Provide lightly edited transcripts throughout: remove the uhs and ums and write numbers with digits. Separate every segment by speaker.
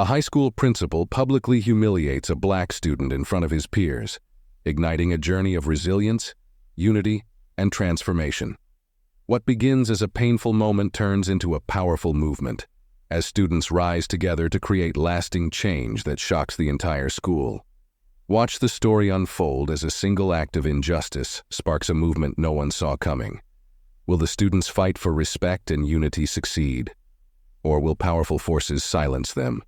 Speaker 1: A high school principal publicly humiliates a black student in front of his peers, igniting a journey of resilience, unity, and transformation. What begins as a painful moment turns into a powerful movement, as students rise together to create lasting change that shocks the entire school. Watch the story unfold as a single act of injustice sparks a movement no one saw coming. Will the students' fight for respect and unity succeed? Or will powerful forces silence them?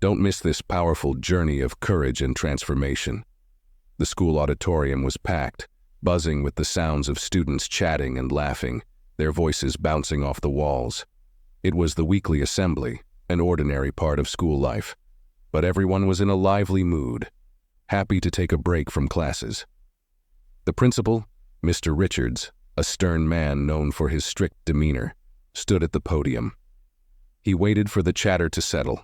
Speaker 1: Don't miss this powerful journey of courage and transformation. The school auditorium was packed, buzzing with the sounds of students chatting and laughing, their voices bouncing off the walls. It was the weekly assembly, an ordinary part of school life, but everyone was in a lively mood, happy to take a break from classes. The principal, Mr. Richards, a stern man known for his strict demeanor, stood at the podium. He waited for the chatter to settle,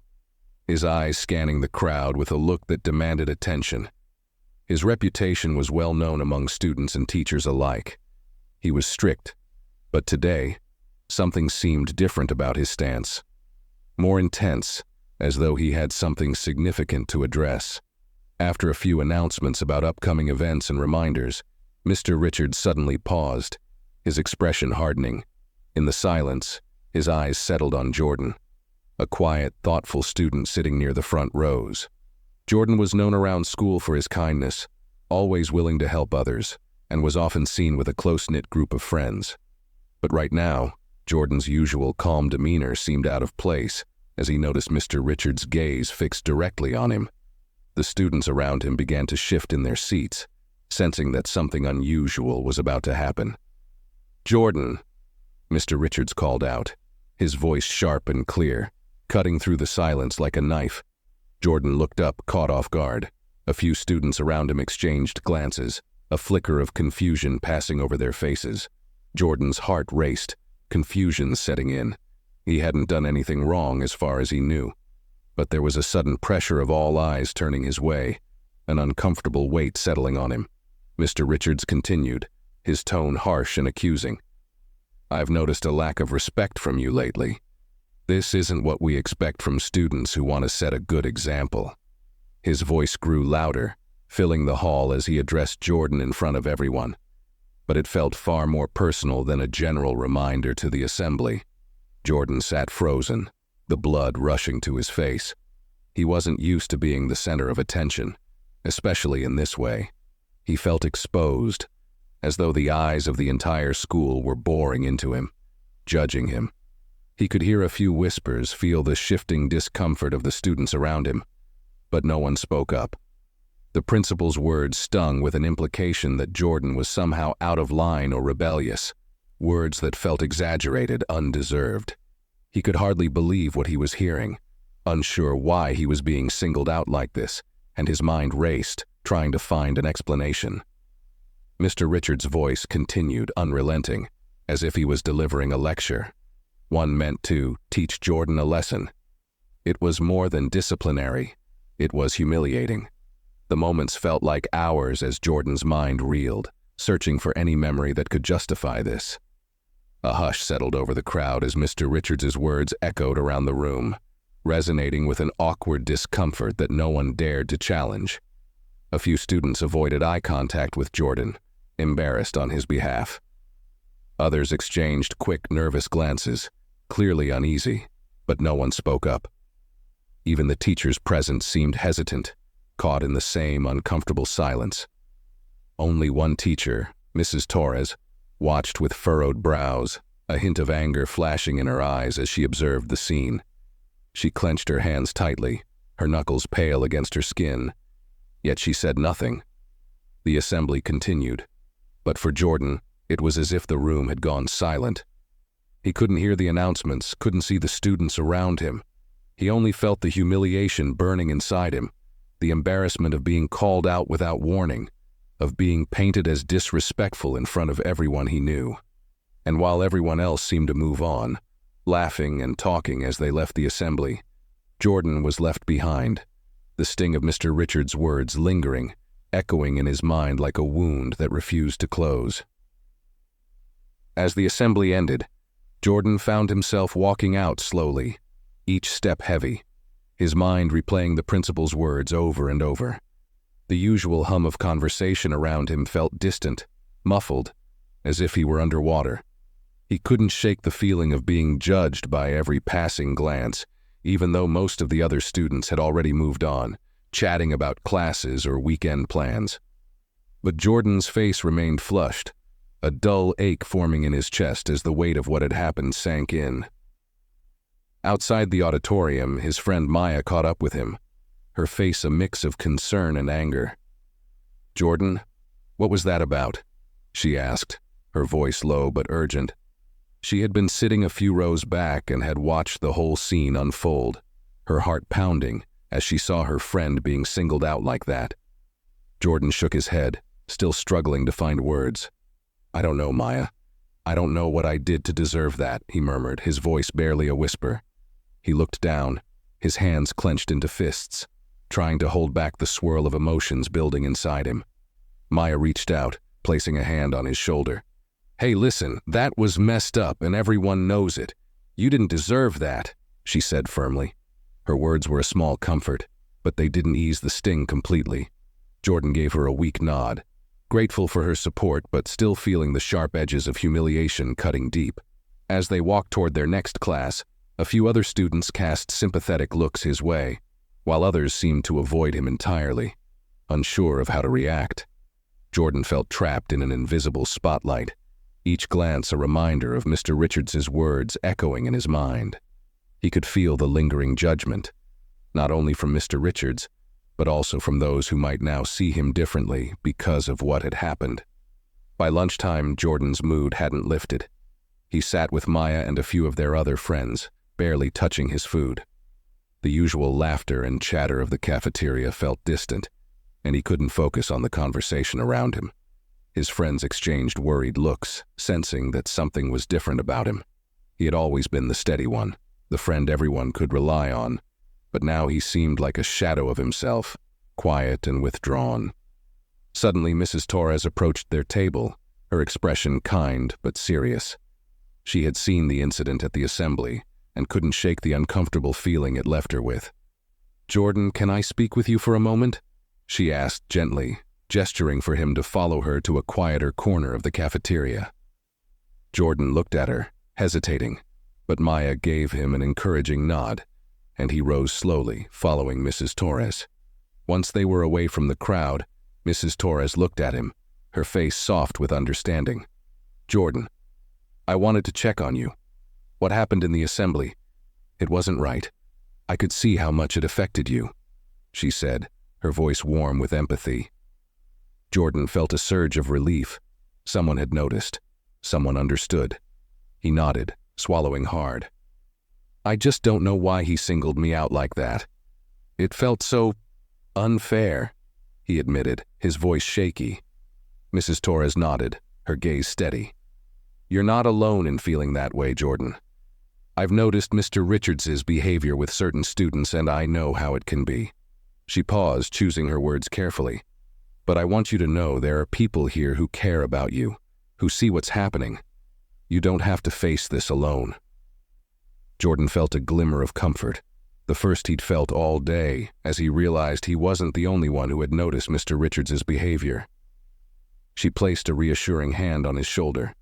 Speaker 1: his eyes scanning the crowd with a look that demanded attention. His reputation was well known among students and teachers alike. He was strict, but today, something seemed different about his stance. More intense, as though he had something significant to address. After a few announcements about upcoming events and reminders, Mr. Richards suddenly paused, his expression hardening. In the silence, his eyes settled on Jordan, a quiet, thoughtful student sitting near the front rows. Jordan was known around school for his kindness, always willing to help others, and was often seen with a close-knit group of friends. But right now, Jordan's usual calm demeanor seemed out of place as he noticed Mr. Richards' gaze fixed directly on him. The students around him began to shift in their seats, sensing that something unusual was about to happen. "Jordan," Mr. Richards called out, his voice sharp and clear, cutting through the silence like a knife. Jordan looked up, caught off guard. A few students around him exchanged glances, a flicker of confusion passing over their faces. Jordan's heart raced, confusion setting in. He hadn't done anything wrong as far as he knew. But there was a sudden pressure of all eyes turning his way, an uncomfortable weight settling on him. Mr. Richards continued, his tone harsh and accusing. "I've noticed a lack of respect from you lately. This isn't what we expect from students who want to set a good example." His voice grew louder, filling the hall as he addressed Jordan in front of everyone. But it felt far more personal than a general reminder to the assembly. Jordan sat frozen, the blood rushing to his face. He wasn't used to being the center of attention, especially in this way. He felt exposed, as though the eyes of the entire school were boring into him, judging him. He could hear a few whispers, feel the shifting discomfort of the students around him, but no one spoke up. The principal's words stung with an implication that Jordan was somehow out of line or rebellious, words that felt exaggerated, undeserved. He could hardly believe what he was hearing, unsure why he was being singled out like this, and his mind raced, trying to find an explanation. Mr. Richards' voice continued, unrelenting, as if he was delivering a lecture. One meant to teach Jordan a lesson. It was more than disciplinary. It was humiliating. The moments felt like hours as Jordan's mind reeled, searching for any memory that could justify this. A hush settled over the crowd as Mr. Richards' words echoed around the room, resonating with an awkward discomfort that no one dared to challenge. A few students avoided eye contact with Jordan, embarrassed on his behalf. Others exchanged quick, nervous glances, clearly uneasy, but no one spoke up. Even the teachers present seemed hesitant, caught in the same uncomfortable silence. Only one teacher, Mrs. Torres, watched with furrowed brows, a hint of anger flashing in her eyes as she observed the scene. She clenched her hands tightly, her knuckles pale against her skin, yet she said nothing. The assembly continued, but for Jordan, it was as if the room had gone silent. He couldn't hear the announcements, couldn't see the students around him. He only felt the humiliation burning inside him, the embarrassment of being called out without warning, of being painted as disrespectful in front of everyone he knew. And while everyone else seemed to move on, laughing and talking as they left the assembly, Jordan was left behind, the sting of Mr. Richards' words lingering, echoing in his mind like a wound that refused to close. As the assembly ended, Jordan found himself walking out slowly, each step heavy. his mind replaying the principal's words over and over. The usual hum of conversation around him felt distant, muffled, as if he were underwater. He couldn't shake the feeling of being judged by every passing glance, even though most of the other students had already moved on, chatting about classes or weekend plans. But Jordan's face remained flushed, a dull ache forming in his chest as the weight of what had happened sank in. Outside the auditorium, his friend Maya caught up with him, her face a mix of concern and anger. "Jordan, what was that about?" she asked, her voice low but urgent. She had been sitting a few rows back and had watched the whole scene unfold, her heart pounding as she saw her friend being singled out like that. Jordan shook his head, still struggling to find words. "I don't know, Maya. I don't know what I did to deserve that," he murmured, his voice barely a whisper. He looked down, his hands clenched into fists, trying to hold back the swirl of emotions building inside him. Maya reached out, placing a hand on his shoulder. "Hey, listen, that was messed up and everyone knows it. You didn't deserve that," she said firmly. Her words were a small comfort, but they didn't ease the sting completely. Jordan gave her a weak nod, grateful for her support but still feeling the sharp edges of humiliation cutting deep. As they walked toward their next class, a few other students cast sympathetic looks his way, while others seemed to avoid him entirely, unsure of how to react. Jordan felt trapped in an invisible spotlight, each glance a reminder of Mr. Richards's words echoing in his mind. He could feel the lingering judgment, not only from Mr. Richards, but also from those who might now see him differently because of what had happened. By lunchtime, Jordan's mood hadn't lifted. He sat with Maya and a few of their other friends, barely touching his food. The usual laughter and chatter of the cafeteria felt distant, and he couldn't focus on the conversation around him. His friends exchanged worried looks, sensing that something was different about him. He had always been the steady one, the friend everyone could rely on, but now he seemed like a shadow of himself, quiet and withdrawn. Suddenly, Mrs. Torres approached their table, her expression kind but serious. She had seen the incident at the assembly and couldn't shake the uncomfortable feeling it left her with. "Jordan, can I speak with you for a moment?" she asked gently, gesturing for him to follow her to a quieter corner of the cafeteria. Jordan looked at her, hesitating, but Maya gave him an encouraging nod, and he rose slowly, following Mrs. Torres. Once they were away from the crowd, Mrs. Torres looked at him, her face soft with understanding. "Jordan, I wanted to check on you. What happened in the assembly? It wasn't right. I could see how much it affected you," she said, her voice warm with empathy. Jordan felt a surge of relief. Someone had noticed. Someone understood. He nodded, swallowing hard. "I just don't know why he singled me out like that. It felt so unfair," he admitted, his voice shaky. Mrs. Torres nodded, her gaze steady. "You're not alone in feeling that way, Jordan. I've noticed Mr. Richards's behavior with certain students, and I know how it can be." She paused, choosing her words carefully. "But I want you to know there are people here who care about you, who see what's happening. You don't have to face this alone." Jordan felt a glimmer of comfort, the first he'd felt all day, as he realized he wasn't the only one who had noticed Mr. Richards's behavior. She placed a reassuring hand on his shoulder.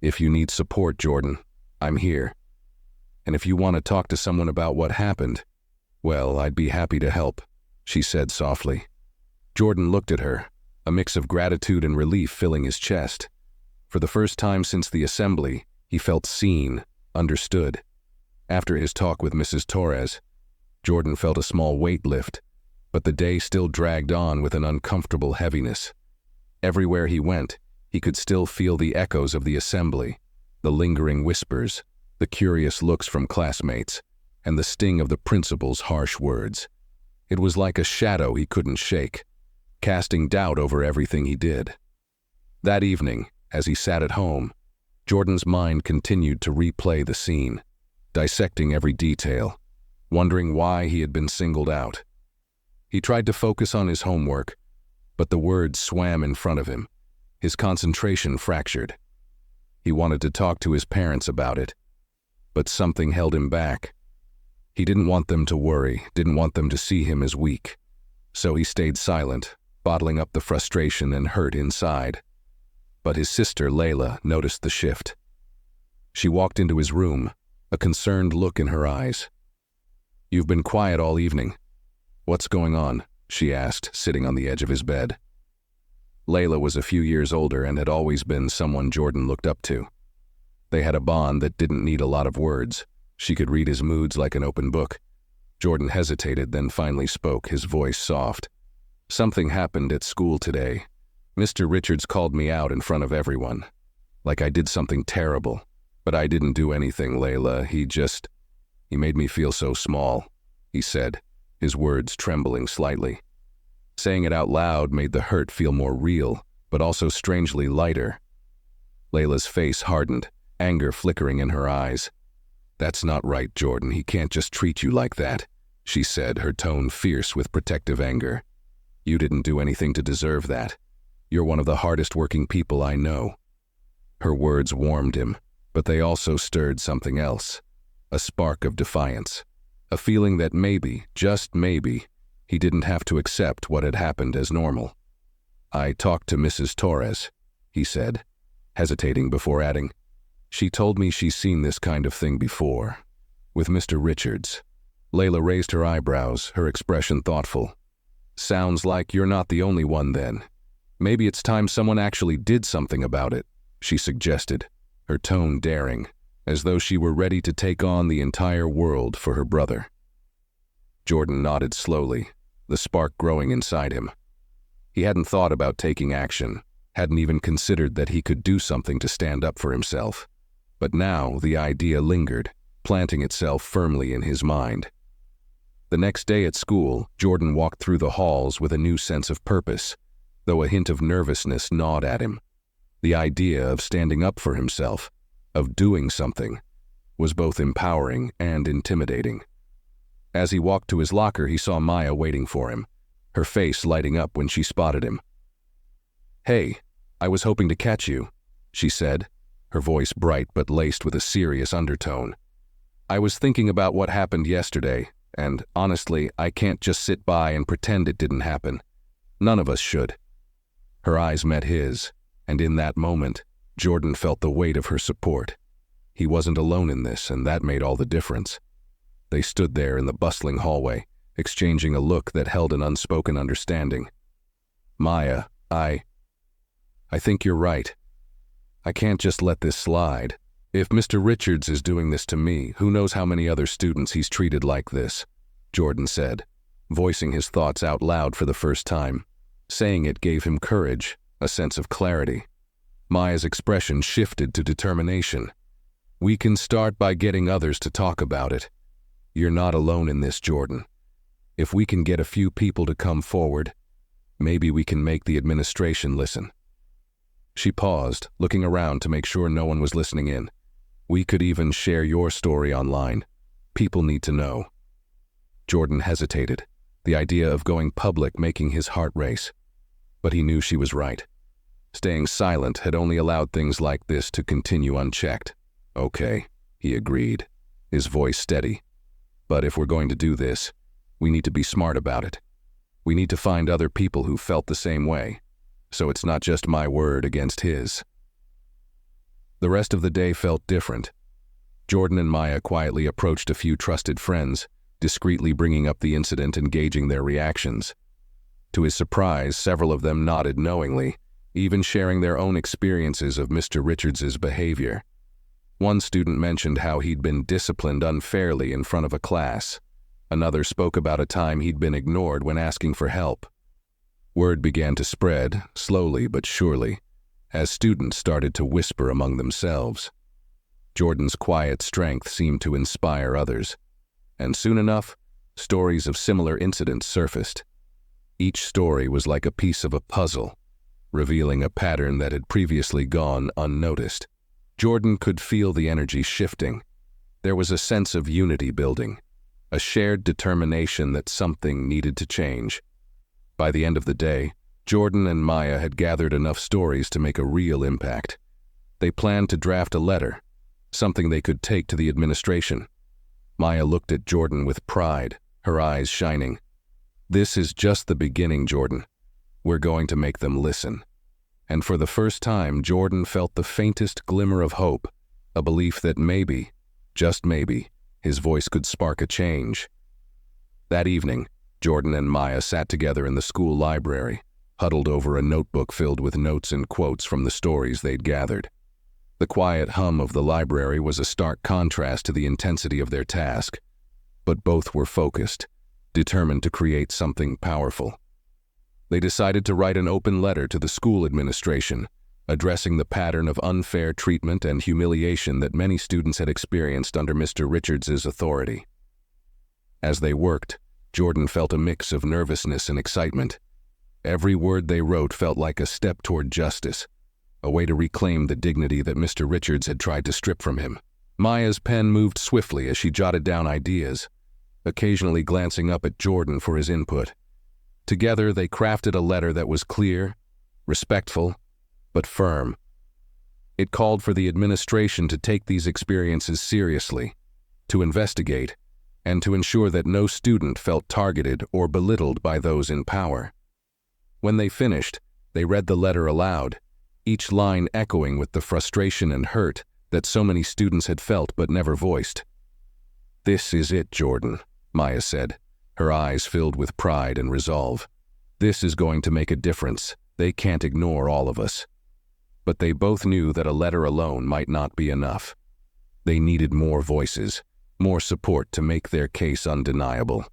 Speaker 1: "If you need support, Jordan, I'm here. And if you want to talk to someone about what happened, well, I'd be happy to help," she said softly. Jordan looked at her, a mix of gratitude and relief filling his chest. For the first time since the assembly, he felt seen, understood. After his talk with Mrs. Torres, Jordan felt a small weight lift, but the day still dragged on with an uncomfortable heaviness. Everywhere he went, he could still feel the echoes of the assembly, the lingering whispers, the curious looks from classmates, and the sting of the principal's harsh words. It was like a shadow he couldn't shake, casting doubt over everything he did. That evening, as he sat at home, Jordan's mind continued to replay the scene, dissecting every detail, wondering why he had been singled out. He tried to focus on his homework, but the words swam in front of him, his concentration fractured. He wanted to talk to his parents about it, but something held him back. He didn't want them to worry, didn't want them to see him as weak. So he stayed silent, bottling up the frustration and hurt inside. But his sister, Layla, noticed the shift. She walked into his room, a concerned look in her eyes. "You've been quiet all evening. What's going on?" she asked, sitting on the edge of his bed. Layla was a few years older and had always been someone Jordan looked up to. They had a bond that didn't need a lot of words. She could read his moods like an open book. Jordan hesitated, then finally spoke, his voice soft. "Something happened at school today. Mr. Richards called me out in front of everyone. Like I did something terrible. But I didn't do anything, Layla. He made me feel so small," he said, his words trembling slightly. Saying it out loud made the hurt feel more real, but also strangely lighter. Layla's face hardened, anger flickering in her eyes. "That's not right, Jordan. He can't just treat you like that," she said, her tone fierce with protective anger. "You didn't do anything to deserve that. You're one of the hardest working people I know." Her words warmed him, but they also stirred something else, a spark of defiance, a feeling that maybe, just maybe, he didn't have to accept what had happened as normal. "I talked to Mrs. Torres," he said, hesitating before adding, "She told me she's seen this kind of thing before, with Mr. Richards." Layla raised her eyebrows, her expression thoughtful. "Sounds like you're not the only one then. Maybe it's time someone actually did something about it," she suggested, her tone daring, as though she were ready to take on the entire world for her brother. Jordan nodded slowly, the spark growing inside him. He hadn't thought about taking action, hadn't even considered that he could do something to stand up for himself. But now the idea lingered, planting itself firmly in his mind. The next day at school, Jordan walked through the halls with a new sense of purpose, though a hint of nervousness gnawed at him. The idea of standing up for himself, of doing something, was both empowering and intimidating. As he walked to his locker, he saw Maya waiting for him, her face lighting up when she spotted him. "Hey, I was hoping to catch you," she said, her voice bright but laced with a serious undertone. "I was thinking about what happened yesterday, and honestly, I can't just sit by and pretend it didn't happen. None of us should." Her eyes met his, and in that moment, Jordan felt the weight of her support. He wasn't alone in this, and that made all the difference. They stood there in the bustling hallway, exchanging a look that held an unspoken understanding. "Maya, I think you're right. I can't just let this slide. If Mr. Richards is doing this to me, who knows how many other students he's treated like this," Jordan said, voicing his thoughts out loud for the first time. Saying it gave him courage, a sense of clarity. Maya's expression shifted to determination. "We can start by getting others to talk about it. You're not alone in this, Jordan. If we can get a few people to come forward, maybe we can make the administration listen." She paused, looking around to make sure no one was listening in. "We could even share your story online. People need to know." Jordan hesitated, the idea of going public making his heart race. But he knew she was right. Staying silent had only allowed things like this to continue unchecked. "Okay," he agreed, his voice steady. "But if we're going to do this, we need to be smart about it. We need to find other people who felt the same way, so it's not just my word against his." The rest of the day felt different. Jordan and Maya quietly approached a few trusted friends, discreetly bringing up the incident and gauging their reactions. To his surprise, several of them nodded knowingly, even sharing their own experiences of Mr. Richards's behavior. One student mentioned how he'd been disciplined unfairly in front of a class. Another spoke about a time he'd been ignored when asking for help. Word began to spread, slowly but surely, as students started to whisper among themselves. Jordan's quiet strength seemed to inspire others, and soon enough, stories of similar incidents surfaced. Each story was like a piece of a puzzle, revealing a pattern that had previously gone unnoticed. Jordan could feel the energy shifting. There was a sense of unity building, a shared determination that something needed to change. By the end of the day, Jordan and Maya had gathered enough stories to make a real impact. They planned to draft a letter, something they could take to the administration. Maya looked at Jordan with pride, her eyes shining. "This is just the beginning, Jordan. We're going to make them listen." And for the first time, Jordan felt the faintest glimmer of hope, a belief that maybe, just maybe, his voice could spark a change. That evening, Jordan and Maya sat together in the school library, huddled over a notebook filled with notes and quotes from the stories they'd gathered. The quiet hum of the library was a stark contrast to the intensity of their task, but both were focused, determined to create something powerful. They decided to write an open letter to the school administration, addressing the pattern of unfair treatment and humiliation that many students had experienced under Mr. Richards's authority. As they worked, Jordan felt a mix of nervousness and excitement. Every word they wrote felt like a step toward justice, a way to reclaim the dignity that Mr. Richards had tried to strip from him. Maya's pen moved swiftly as she jotted down ideas, occasionally glancing up at Jordan for his input. Together, they crafted a letter that was clear, respectful, but firm. It called for the administration to take these experiences seriously, to investigate, and to ensure that no student felt targeted or belittled by those in power. When they finished, they read the letter aloud, each line echoing with the frustration and hurt that so many students had felt but never voiced. "This is it, Jordan," Maya said, her eyes filled with pride and resolve. "This is going to make a difference. They can't ignore all of us." But they both knew that a letter alone might not be enough. They needed more voices, more support to make their case undeniable.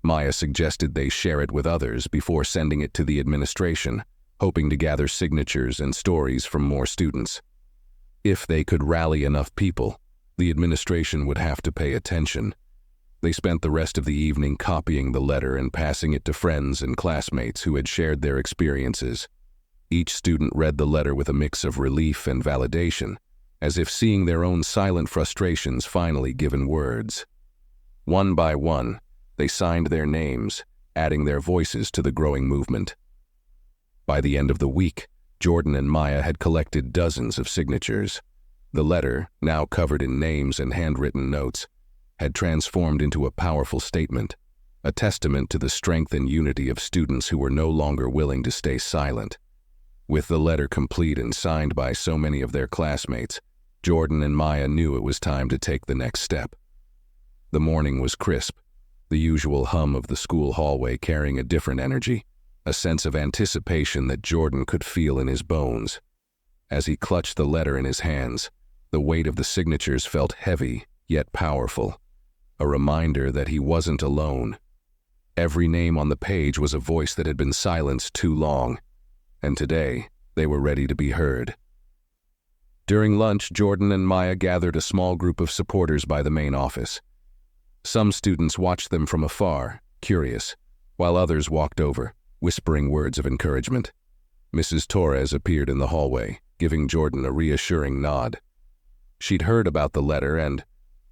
Speaker 1: Maya suggested they share it with others before sending it to the administration, hoping to gather signatures and stories from more students. If they could rally enough people, the administration would have to pay attention. They spent the rest of the evening copying the letter and passing it to friends and classmates who had shared their experiences. Each student read the letter with a mix of relief and validation, as if seeing their own silent frustrations finally given words. One by one, they signed their names, adding their voices to the growing movement. By the end of the week, Jordan and Maya had collected dozens of signatures. The letter, now covered in names and handwritten notes, had transformed into a powerful statement, a testament to the strength and unity of students who were no longer willing to stay silent. With the letter complete and signed by so many of their classmates, Jordan and Maya knew it was time to take the next step. The morning was crisp, the usual hum of the school hallway carrying a different energy, a sense of anticipation that Jordan could feel in his bones. As he clutched the letter in his hands, the weight of the signatures felt heavy yet powerful, a reminder that he wasn't alone. Every name on the page was a voice that had been silenced too long, and today they were ready to be heard. During lunch, Jordan and Maya gathered a small group of supporters by the main office. Some students watched them from afar, curious, while others walked over, whispering words of encouragement. Mrs. Torres appeared in the hallway, giving Jordan a reassuring nod. She'd heard about the letter and,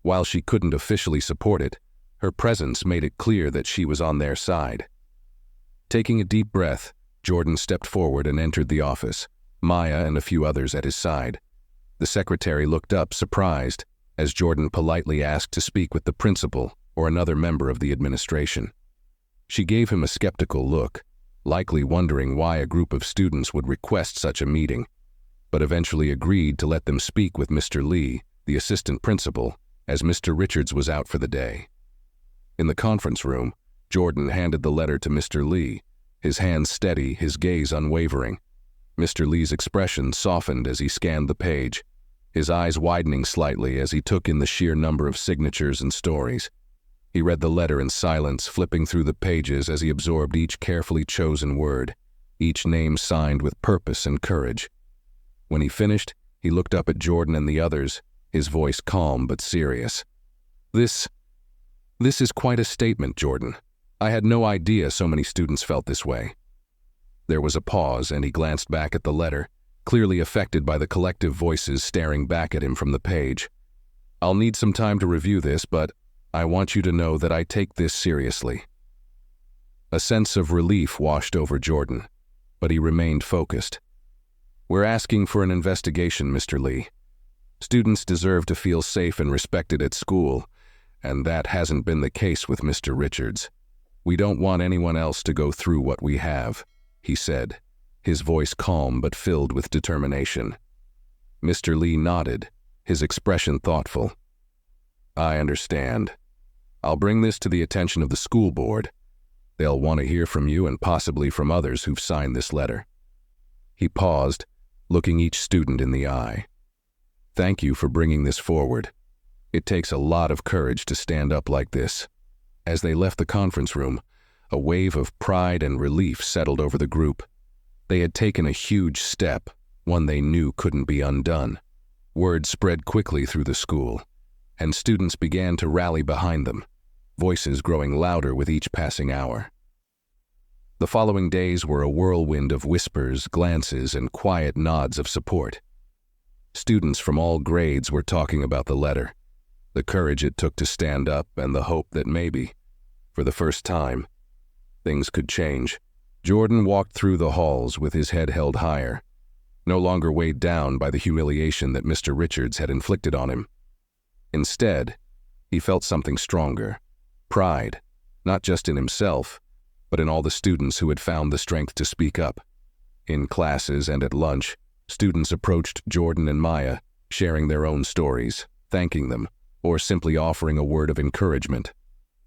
Speaker 1: while she couldn't officially support it, her presence made it clear that she was on their side. Taking a deep breath, Jordan stepped forward and entered the office, Maya and a few others at his side. The secretary looked up, surprised, as Jordan politely asked to speak with the principal or another member of the administration. She gave him a skeptical look, likely wondering why a group of students would request such a meeting, but eventually agreed to let them speak with Mr. Lee, the assistant principal, as Mr. Richards was out for the day. In the conference room, Jordan handed the letter to Mr. Lee, his hands steady, his gaze unwavering. Mr. Lee's expression softened as he scanned the page, his eyes widening slightly as he took in the sheer number of signatures and stories. He read the letter in silence, flipping through the pages as he absorbed each carefully chosen word, each name signed with purpose and courage. When he finished, he looked up at Jordan and the others, his voice calm but serious. This is quite a statement, Jordan. I had no idea so many students felt this way." There was a pause, and he glanced back at the letter, clearly affected by the collective voices staring back at him from the page. "I'll need some time to review this, but I want you to know that I take this seriously." A sense of relief washed over Jordan, but he remained focused. "We're asking for an investigation, Mr. Lee. Students deserve to feel safe and respected at school, and that hasn't been the case with Mr. Richards. We don't want anyone else to go through what we have, he said, his voice calm but filled with determination. Mr. Lee nodded, his expression thoughtful. I understand. I'll bring this to the attention of the school board. They'll want to hear from you and possibly from others who've signed this letter. He paused, looking each student in the eye. Thank you for bringing this forward. It takes a lot of courage to stand up like this. As they left the conference room, a wave of pride and relief settled over the group. They had taken a huge step, one they knew couldn't be undone. Word spread quickly through the school, and students began to rally behind them, voices growing louder with each passing hour. The following days were a whirlwind of whispers, glances, and quiet nods of support. Students from all grades were talking about the letter, the courage it took to stand up, and the hope that maybe, for the first time, things could change. Jordan walked through the halls with his head held higher, no longer weighed down by the humiliation that Mr. Richards had inflicted on him. Instead, he felt something stronger, pride, not just in himself, but in all the students who had found the strength to speak up. In classes and at lunch, students approached Jordan and Maya, sharing their own stories, thanking them, or simply offering a word of encouragement.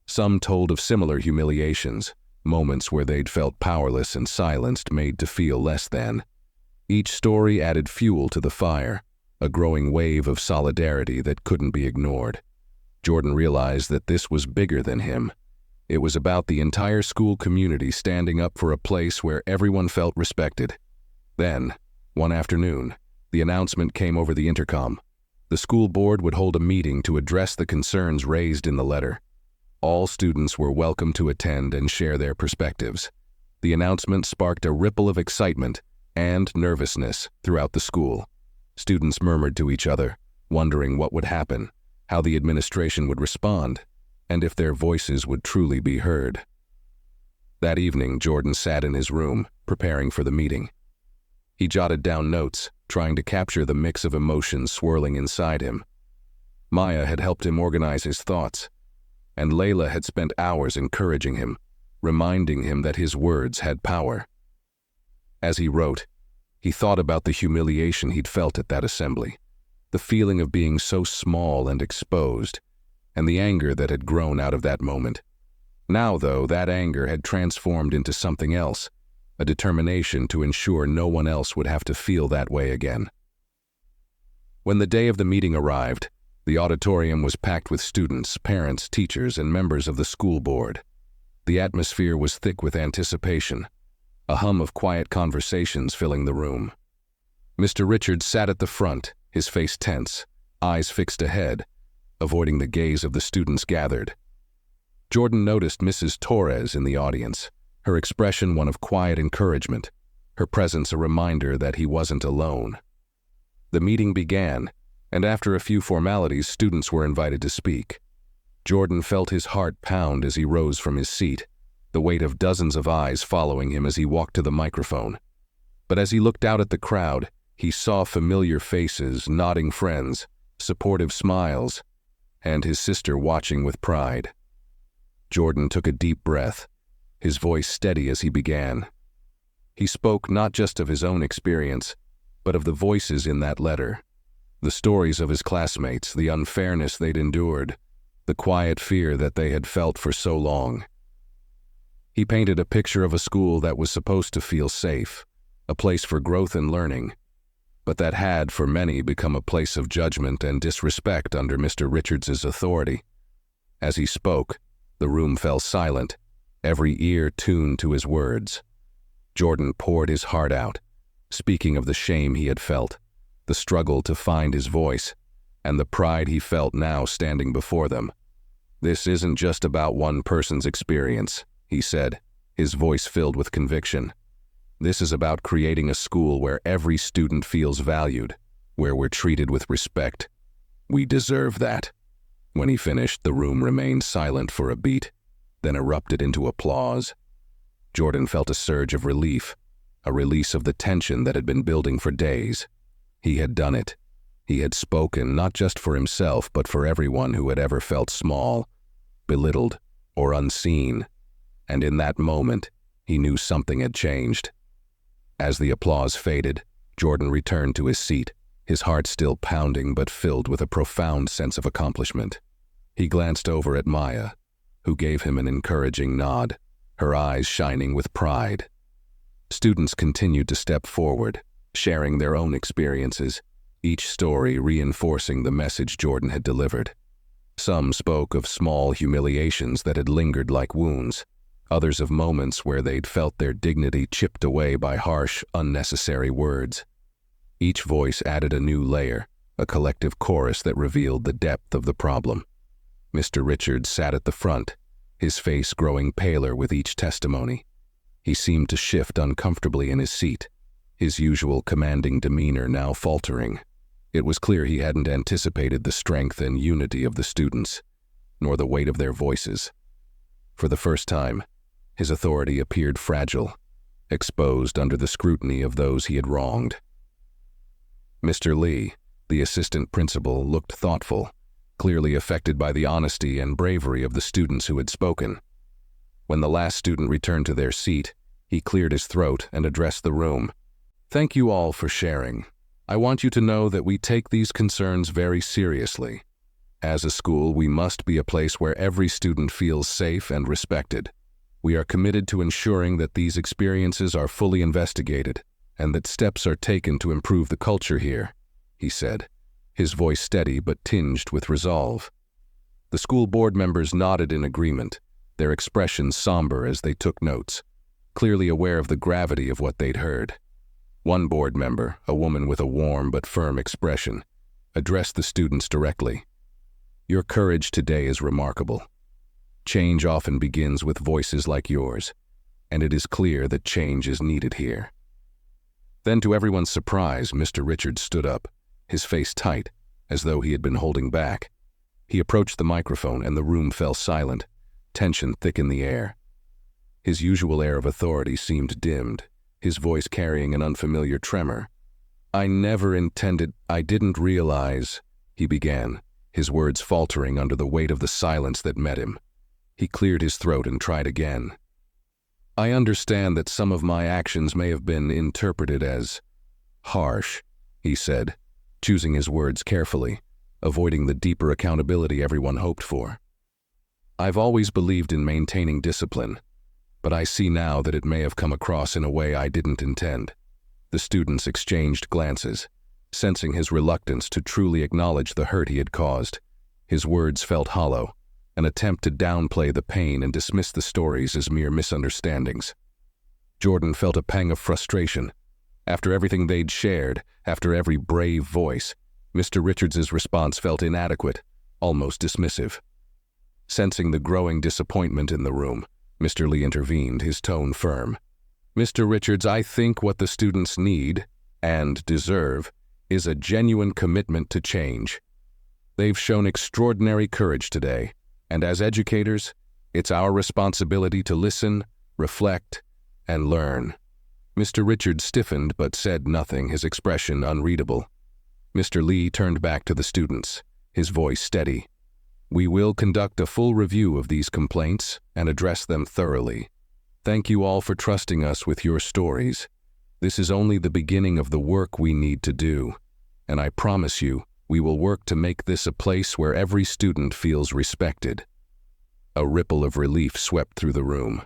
Speaker 1: Some told of similar humiliations, moments where they'd felt powerless and silenced, made to feel less than. Each story added fuel to the fire, a growing wave of solidarity that couldn't be ignored. Jordan realized that this was bigger than him. It was about the entire school community standing up for a place where everyone felt respected. Then, one afternoon, the announcement came over the intercom. The school board would hold a meeting to address the concerns raised in the letter. All students were welcome to attend and share their perspectives. The announcement sparked a ripple of excitement and nervousness throughout the school. Students murmured to each other, wondering what would happen, how the administration would respond, and if their voices would truly be heard. That evening, Jordan sat in his room, preparing for the meeting. He jotted down notes, trying to capture the mix of emotions swirling inside him. Maya had helped him organize his thoughts, and Layla had spent hours encouraging him, reminding him that his words had power. As he wrote, he thought about the humiliation he'd felt at that assembly, the feeling of being so small and exposed, and the anger that had grown out of that moment. Now, though, that anger had transformed into something else, a determination to ensure no one else would have to feel that way again. When the day of the meeting arrived, the auditorium was packed with students, parents, teachers, and members of the school board. The atmosphere was thick with anticipation, a hum of quiet conversations filling the room. Mr. Richards sat at the front, his face tense, eyes fixed ahead, avoiding the gaze of the students gathered. Jordan noticed Mrs. Torres in the audience, her expression one of quiet encouragement, her presence a reminder that he wasn't alone. The meeting began, and after a few formalities, students were invited to speak. Jordan felt his heart pound as he rose from his seat, the weight of dozens of eyes following him as he walked to the microphone. But as he looked out at the crowd, he saw familiar faces, nodding friends, supportive smiles, and his sister watching with pride. Jordan took a deep breath, his voice steady as he began. He spoke not just of his own experience, but of the voices in that letter, the stories of his classmates, the unfairness they'd endured, the quiet fear that they had felt for so long. He painted a picture of a school that was supposed to feel safe, a place for growth and learning, but that had, for many, become a place of judgment and disrespect under Mr. Richards's authority. As he spoke, the room fell silent, every ear tuned to his words. Jordan poured his heart out, speaking of the shame he had felt, the struggle to find his voice, and the pride he felt now standing before them. "This isn't just about one person's experience," he said, his voice filled with conviction. "This is about creating a school where every student feels valued, where we're treated with respect. We deserve that." When he finished, the room remained silent for a beat, then erupted into applause. Jordan felt a surge of relief, a release of the tension that had been building for days. He had done it. He had spoken not just for himself, but for everyone who had ever felt small, belittled, or unseen. And in that moment, he knew something had changed. As the applause faded, Jordan returned to his seat, his heart still pounding but filled with a profound sense of accomplishment. He glanced over at Maya, who gave him an encouraging nod, her eyes shining with pride. Students continued to step forward, sharing their own experiences, each story reinforcing the message Jordan had delivered. Some spoke of small humiliations that had lingered like wounds, others of moments where they'd felt their dignity chipped away by harsh, unnecessary words. Each voice added a new layer, a collective chorus that revealed the depth of the problem. Mr. Richards sat at the front, his face growing paler with each testimony. He seemed to shift uncomfortably in his seat, his usual commanding demeanor now faltering. It was clear he hadn't anticipated the strength and unity of the students, nor the weight of their voices. For the first time, his authority appeared fragile, exposed under the scrutiny of those he had wronged. Mr. Lee, the assistant principal, looked thoughtful, clearly affected by the honesty and bravery of the students who had spoken. When the last student returned to their seat, he cleared his throat and addressed the room. "Thank you all for sharing. I want you to know that we take these concerns very seriously. As a school, we must be a place where every student feels safe and respected. We are committed to ensuring that these experiences are fully investigated and that steps are taken to improve the culture here," he said, his voice steady but tinged with resolve. The school board members nodded in agreement, their expressions somber as they took notes, clearly aware of the gravity of what they'd heard. One board member, a woman with a warm but firm expression, addressed the students directly. "Your courage today is remarkable. Change often begins with voices like yours, and it is clear that change is needed here." Then, to everyone's surprise, Mr. Richards stood up, his face tight, as though he had been holding back. He approached the microphone and the room fell silent, tension thick in the air. His usual air of authority seemed dimmed, his voice carrying an unfamiliar tremor. "I didn't realize," he began, his words faltering under the weight of the silence that met him. He cleared his throat and tried again. "I understand that some of my actions may have been interpreted as harsh," he said, choosing his words carefully, avoiding the deeper accountability everyone hoped for. "I've always believed in maintaining discipline, but I see now that it may have come across in a way I didn't intend." The students exchanged glances, sensing his reluctance to truly acknowledge the hurt he had caused. His words felt hollow, an attempt to downplay the pain and dismiss the stories as mere misunderstandings. Jordan felt a pang of frustration. After everything they'd shared, after every brave voice, Mr. Richards's response felt inadequate, almost dismissive. Sensing the growing disappointment in the room, Mr. Lee intervened, his tone firm. "Mr. Richards, I think what the students need, and deserve, is a genuine commitment to change. They've shown extraordinary courage today, and as educators, it's our responsibility to listen, reflect, and learn." Mr. Richards stiffened but said nothing, his expression unreadable. Mr. Lee turned back to the students, his voice steady. "We will conduct a full review of these complaints and address them thoroughly. Thank you all for trusting us with your stories. This is only the beginning of the work we need to do, and I promise you, we will work to make this a place where every student feels respected." A ripple of relief swept through the room.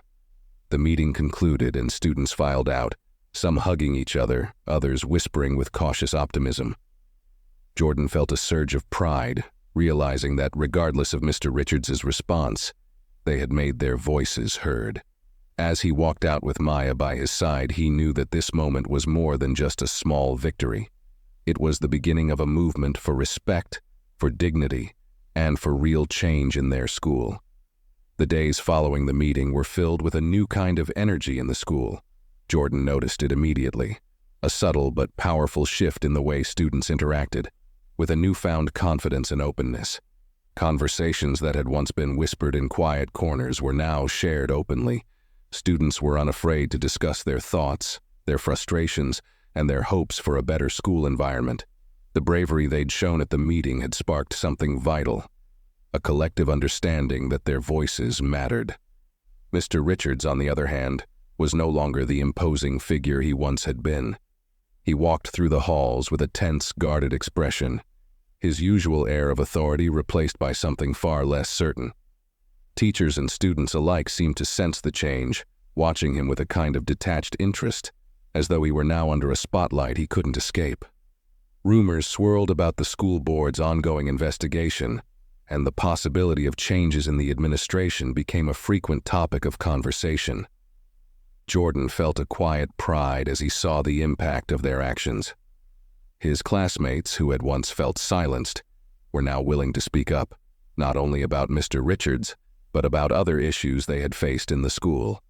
Speaker 1: The meeting concluded and students filed out, some hugging each other, others whispering with cautious optimism. Jordan felt a surge of pride, realizing that regardless of Mr. Richards's response, they had made their voices heard. As he walked out with Maya by his side, he knew that this moment was more than just a small victory. It was the beginning of a movement for respect, for dignity, and for real change in their school. The days following the meeting were filled with a new kind of energy in the school. Jordan noticed it immediately, a subtle but powerful shift in the way students interacted, with a newfound confidence and openness. Conversations that had once been whispered in quiet corners were now shared openly. Students were unafraid to discuss their thoughts, their frustrations, and their hopes for a better school environment. The bravery they'd shown at the meeting had sparked something vital, a collective understanding that their voices mattered. Mr. Richards, on the other hand, was no longer the imposing figure he once had been. He walked through the halls with a tense, guarded expression, his usual air of authority replaced by something far less certain. Teachers and students alike seemed to sense the change, watching him with a kind of detached interest, as though he were now under a spotlight he couldn't escape. Rumors swirled about the school board's ongoing investigation, and the possibility of changes in the administration became a frequent topic of conversation. Jordan felt a quiet pride as he saw the impact of their actions. His classmates, who had once felt silenced, were now willing to speak up, not only about Mr. Richards, but about other issues they had faced in the school.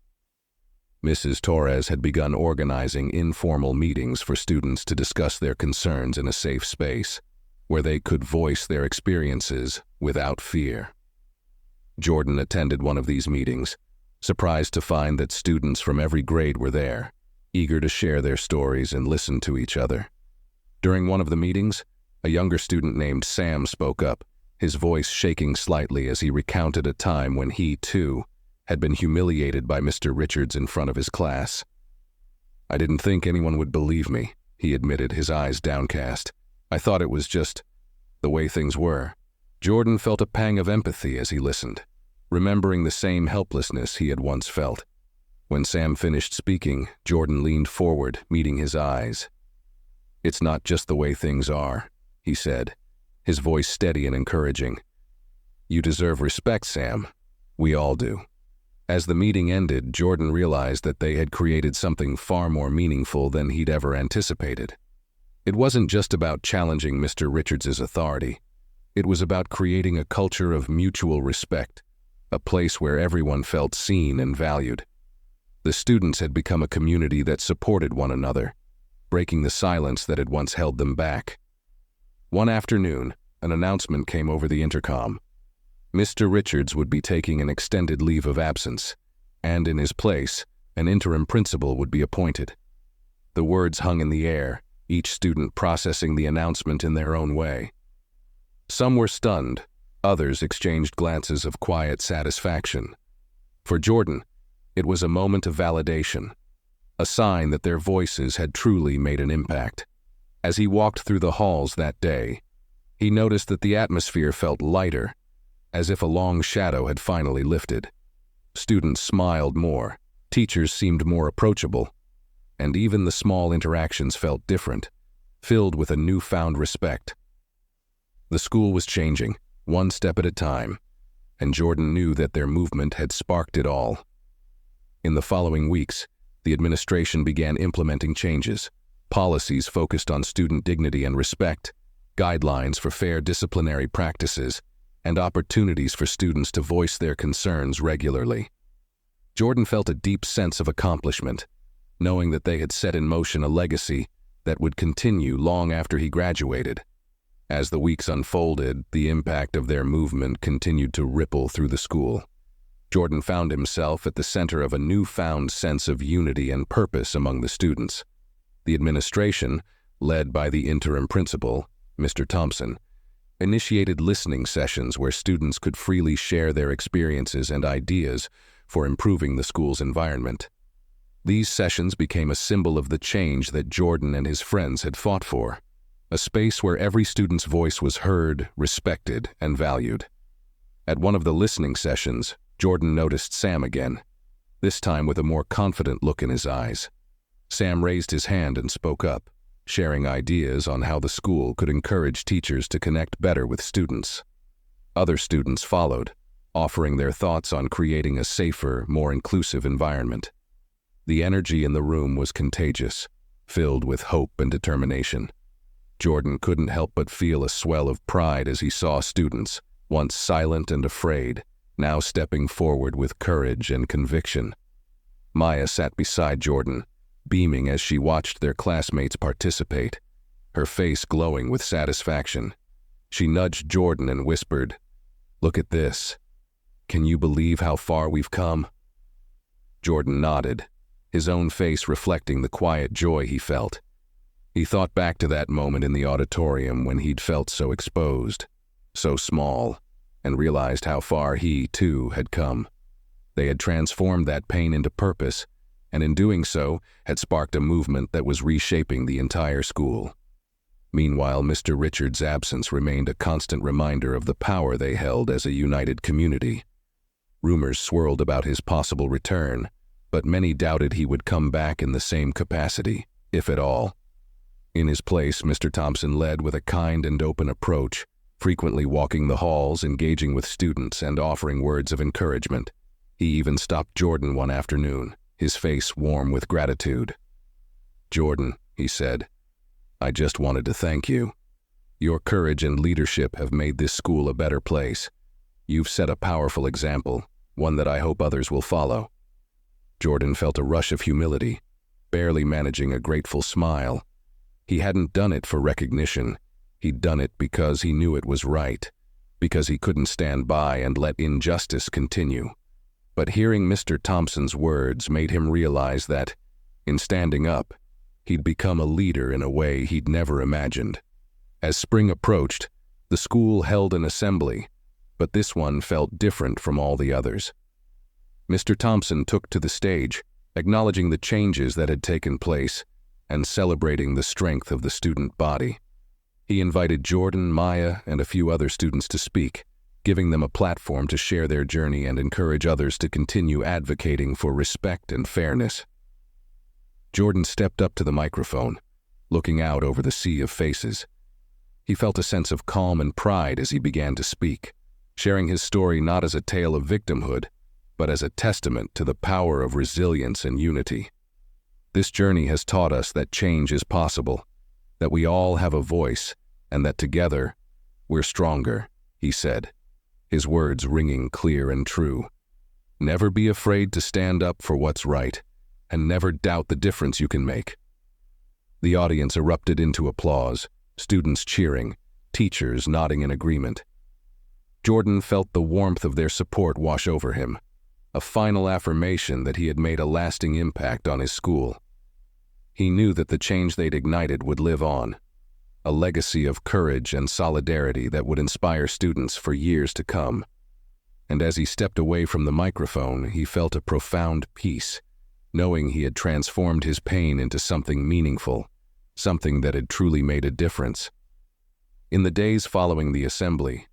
Speaker 1: Mrs. Torres had begun organizing informal meetings for students to discuss their concerns in a safe space, where they could voice their experiences without fear. Jordan attended one of these meetings, surprised to find that students from every grade were there, eager to share their stories and listen to each other. During one of the meetings, a younger student named Sam spoke up, his voice shaking slightly as he recounted a time when he, too, had been humiliated by Mr. Richards in front of his class. "I didn't think anyone would believe me," he admitted, his eyes downcast. "I thought it was just the way things were." Jordan felt a pang of empathy as he listened, remembering the same helplessness he had once felt. When Sam finished speaking, Jordan leaned forward, meeting his eyes. "It's not just the way things are," he said, his voice steady and encouraging. "You deserve respect, Sam. We all do." As the meeting ended, Jordan realized that they had created something far more meaningful than he'd ever anticipated. It wasn't just about challenging Mr. Richards' authority. It was about creating a culture of mutual respect, a place where everyone felt seen and valued. The students had become a community that supported one another, breaking the silence that had once held them back. One afternoon, an announcement came over the intercom. Mr. Richards would be taking an extended leave of absence, and in his place, an interim principal would be appointed. The words hung in the air, each student processing the announcement in their own way. Some were stunned, others exchanged glances of quiet satisfaction. For Jordan, it was a moment of validation, a sign that their voices had truly made an impact. As he walked through the halls that day, he noticed that the atmosphere felt lighter, as if a long shadow had finally lifted. Students smiled more, teachers seemed more approachable, and even the small interactions felt different, filled with a newfound respect. The school was changing, one step at a time, and Jordan knew that their movement had sparked it all. In the following weeks, the administration began implementing changes, policies focused on student dignity and respect, guidelines for fair disciplinary practices, and opportunities for students to voice their concerns regularly. Jordan felt a deep sense of accomplishment, knowing that they had set in motion a legacy that would continue long after he graduated. As the weeks unfolded, the impact of their movement continued to ripple through the school. Jordan found himself at the center of a newfound sense of unity and purpose among the students. The administration, led by the interim principal, Mr. Thompson, initiated listening sessions where students could freely share their experiences and ideas for improving the school's environment. These sessions became a symbol of the change that Jordan and his friends had fought for, a space where every student's voice was heard, respected, and valued. At one of the listening sessions, Jordan noticed Sam again, this time with a more confident look in his eyes. Sam raised his hand and spoke up, sharing ideas on how the school could encourage teachers to connect better with students. Other students followed, offering their thoughts on creating a safer, more inclusive environment. The energy in the room was contagious, filled with hope and determination. Jordan couldn't help but feel a swell of pride as he saw students, once silent and afraid, now stepping forward with courage and conviction. Maya sat beside Jordan, beaming as she watched their classmates participate, her face glowing with satisfaction. She nudged Jordan and whispered, "Look at this. Can you believe how far we've come?" Jordan nodded, his own face reflecting the quiet joy he felt. He thought back to that moment in the auditorium when he'd felt so exposed, so small, and realized how far he, too, had come. They had transformed that pain into purpose, and in doing so, had sparked a movement that was reshaping the entire school. Meanwhile, Mr. Richards' absence remained a constant reminder of the power they held as a united community. Rumors swirled about his possible return, but many doubted he would come back in the same capacity, if at all. In his place, Mr. Thompson led with a kind and open approach, frequently walking the halls, engaging with students, and offering words of encouragement. He even stopped Jordan one afternoon, his face warm with gratitude. "Jordan," he said, "I just wanted to thank you. Your courage and leadership have made this school a better place. You've set a powerful example, one that I hope others will follow." Jordan felt a rush of humility, barely managing a grateful smile. He hadn't done it for recognition. He'd done it because he knew it was right, because he couldn't stand by and let injustice continue. But hearing Mr. Thompson's words made him realize that, in standing up, he'd become a leader in a way he'd never imagined. As spring approached, the school held an assembly, but this one felt different from all the others. Mr. Thompson took to the stage, acknowledging the changes that had taken place and celebrating the strength of the student body. He invited Jordan, Maya, and a few other students to speak, giving them a platform to share their journey and encourage others to continue advocating for respect and fairness. Jordan stepped up to the microphone, looking out over the sea of faces. He felt a sense of calm and pride as he began to speak, sharing his story not as a tale of victimhood, but as a testament to the power of resilience and unity. This journey has taught us that change is possible, that we all have a voice, and that together, we're stronger, he said, his words ringing clear and true. Never be afraid to stand up for what's right, and never doubt the difference you can make. The audience erupted into applause, students cheering, teachers nodding in agreement. Jordan felt the warmth of their support wash over him, a final affirmation that he had made a lasting impact on his school. He knew that the change they'd ignited would live on, a legacy of courage and solidarity that would inspire students for years to come. And as he stepped away from the microphone, he felt a profound peace, knowing he had transformed his pain into something meaningful, something that had truly made a difference. In the days following the assembly,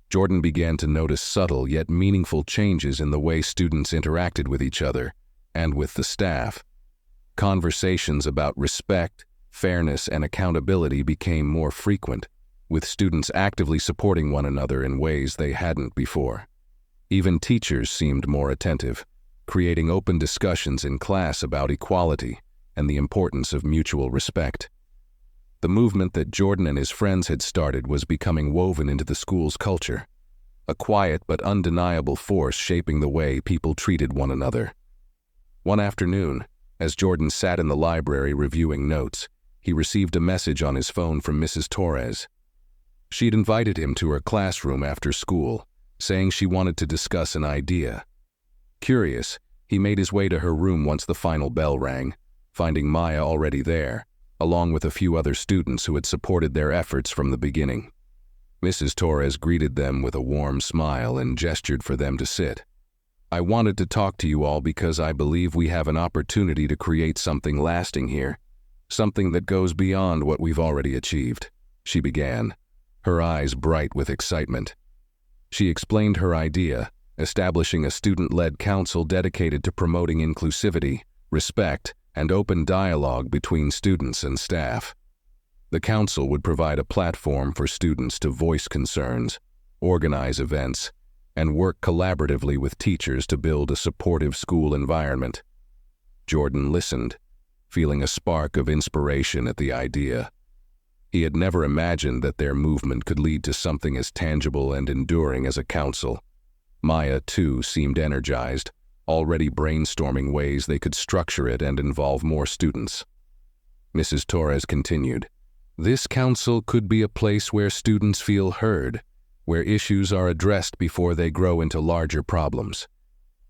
Speaker 1: Jordan began to notice subtle yet meaningful changes in the way students interacted with each other and with the staff. Conversations about respect, fairness, and accountability became more frequent, with students actively supporting one another in ways they hadn't before. Even teachers seemed more attentive, creating open discussions in class about equality and the importance of mutual respect. The movement that Jordan and his friends had started was becoming woven into the school's culture, a quiet but undeniable force shaping the way people treated one another. One afternoon, as Jordan sat in the library reviewing notes, he received a message on his phone from Mrs. Torres. She'd invited him to her classroom after school, saying she wanted to discuss an idea. Curious, he made his way to her room once the final bell rang, finding Maya already there, along with a few other students who had supported their efforts from the beginning. Mrs. Torres greeted them with a warm smile and gestured for them to sit. "I wanted to talk to you all because I believe we have an opportunity to create something lasting here, something that goes beyond what we've already achieved," she began, her eyes bright with excitement. She explained her idea, establishing a student-led council dedicated to promoting inclusivity, respect, and open dialogue between students and staff. The council would provide a platform for students to voice concerns, organize events, and work collaboratively with teachers to build a supportive school environment. Jordan listened, feeling a spark of inspiration at the idea. He had never imagined that their movement could lead to something as tangible and enduring as a council. Maya, too, seemed energized, already brainstorming ways they could structure it and involve more students. Mrs. Torres continued, "This council could be a place where students feel heard, where issues are addressed before they grow into larger problems.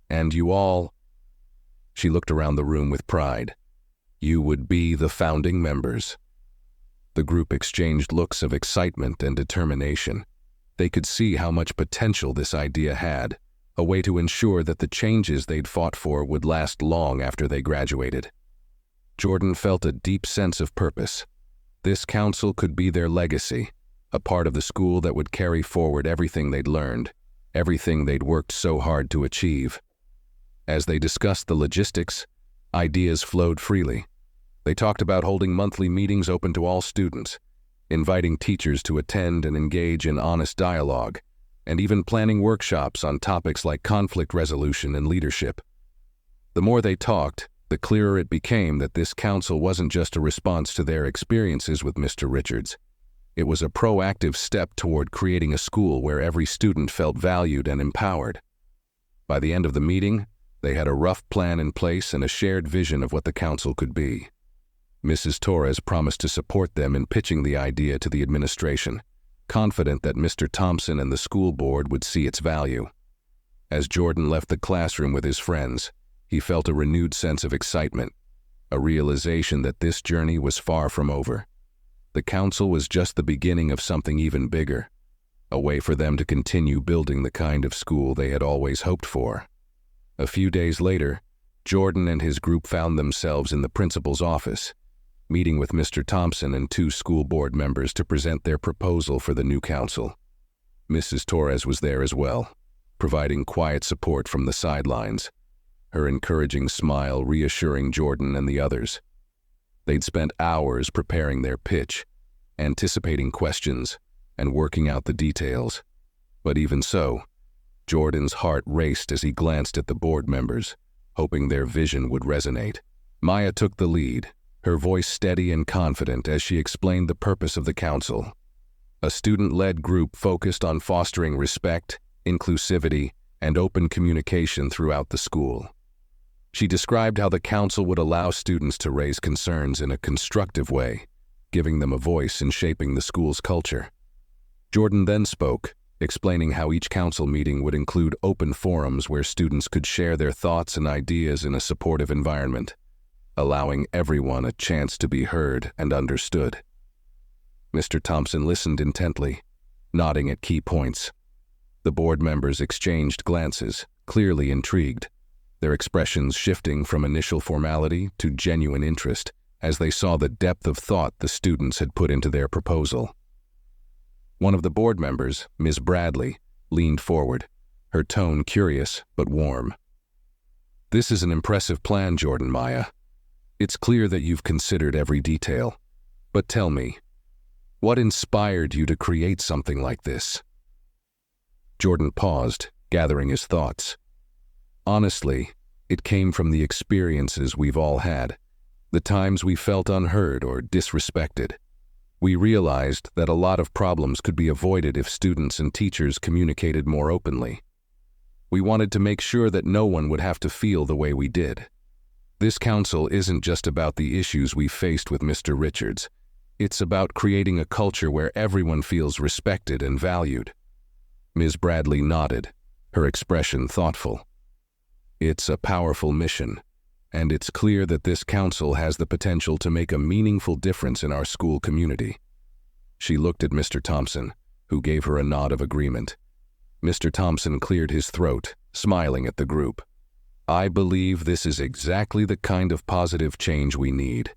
Speaker 1: And you all," she looked around the room with pride, "you would be the founding members." The group exchanged looks of excitement and determination. They could see how much potential this idea had, a way to ensure that the changes they'd fought for would last long after they graduated. Jordan felt a deep sense of purpose. This council could be their legacy, a part of the school that would carry forward everything they'd learned, everything they'd worked so hard to achieve. As they discussed the logistics, ideas flowed freely. They talked about holding monthly meetings open to all students, inviting teachers to attend and engage in honest dialogue, and even planning workshops on topics like conflict resolution and leadership. The more they talked, the clearer it became that this council wasn't just a response to their experiences with Mr. Richards. It was a proactive step toward creating a school where every student felt valued and empowered. By the end of the meeting, they had a rough plan in place and a shared vision of what the council could be. Mrs. Torres promised to support them in pitching the idea to the administration, confident that Mr. Thompson and the school board would see its value. As Jordan left the classroom with his friends, he felt a renewed sense of excitement, a realization that this journey was far from over. The council was just the beginning of something even bigger, a way for them to continue building the kind of school they had always hoped for. A few days later, Jordan and his group found themselves in the principal's office, meeting with Mr. Thompson and 2 school board members to present their proposal for the new council. Mrs. Torres was there as well, providing quiet support from the sidelines, her encouraging smile reassuring Jordan and the others. They'd spent hours preparing their pitch, anticipating questions, and working out the details. But even so, Jordan's heart raced as he glanced at the board members, hoping their vision would resonate. Maya took the lead, her voice steady and confident as she explained the purpose of the council. A student-led group focused on fostering respect, inclusivity, and open communication throughout the school. She described how the council would allow students to raise concerns in a constructive way, giving them a voice in shaping the school's culture. Jordan then spoke, explaining how each council meeting would include open forums where students could share their thoughts and ideas in a supportive environment, allowing everyone a chance to be heard and understood. Mr. Thompson listened intently, nodding at key points. The board members exchanged glances, clearly intrigued, their expressions shifting from initial formality to genuine interest as they saw the depth of thought the students had put into their proposal. One of the board members, Ms. Bradley, leaned forward, her tone curious but warm. "This is an impressive plan, Jordan Maya. It's clear that you've considered every detail. But tell me, what inspired you to create something like this?" Jordan paused, gathering his thoughts. Honestly, it came from the experiences we've all had, the times we felt unheard or disrespected. We realized that a lot of problems could be avoided if students and teachers communicated more openly. We wanted to make sure that no one would have to feel the way we did. This council isn't just about the issues we faced with Mr. Richards. It's about creating a culture where everyone feels respected and valued. Ms. Bradley nodded, her expression thoughtful. It's a powerful mission, and it's clear that this council has the potential to make a meaningful difference in our school community. She looked at Mr. Thompson, who gave her a nod of agreement. Mr. Thompson cleared his throat, smiling at the group. "I believe this is exactly the kind of positive change we need.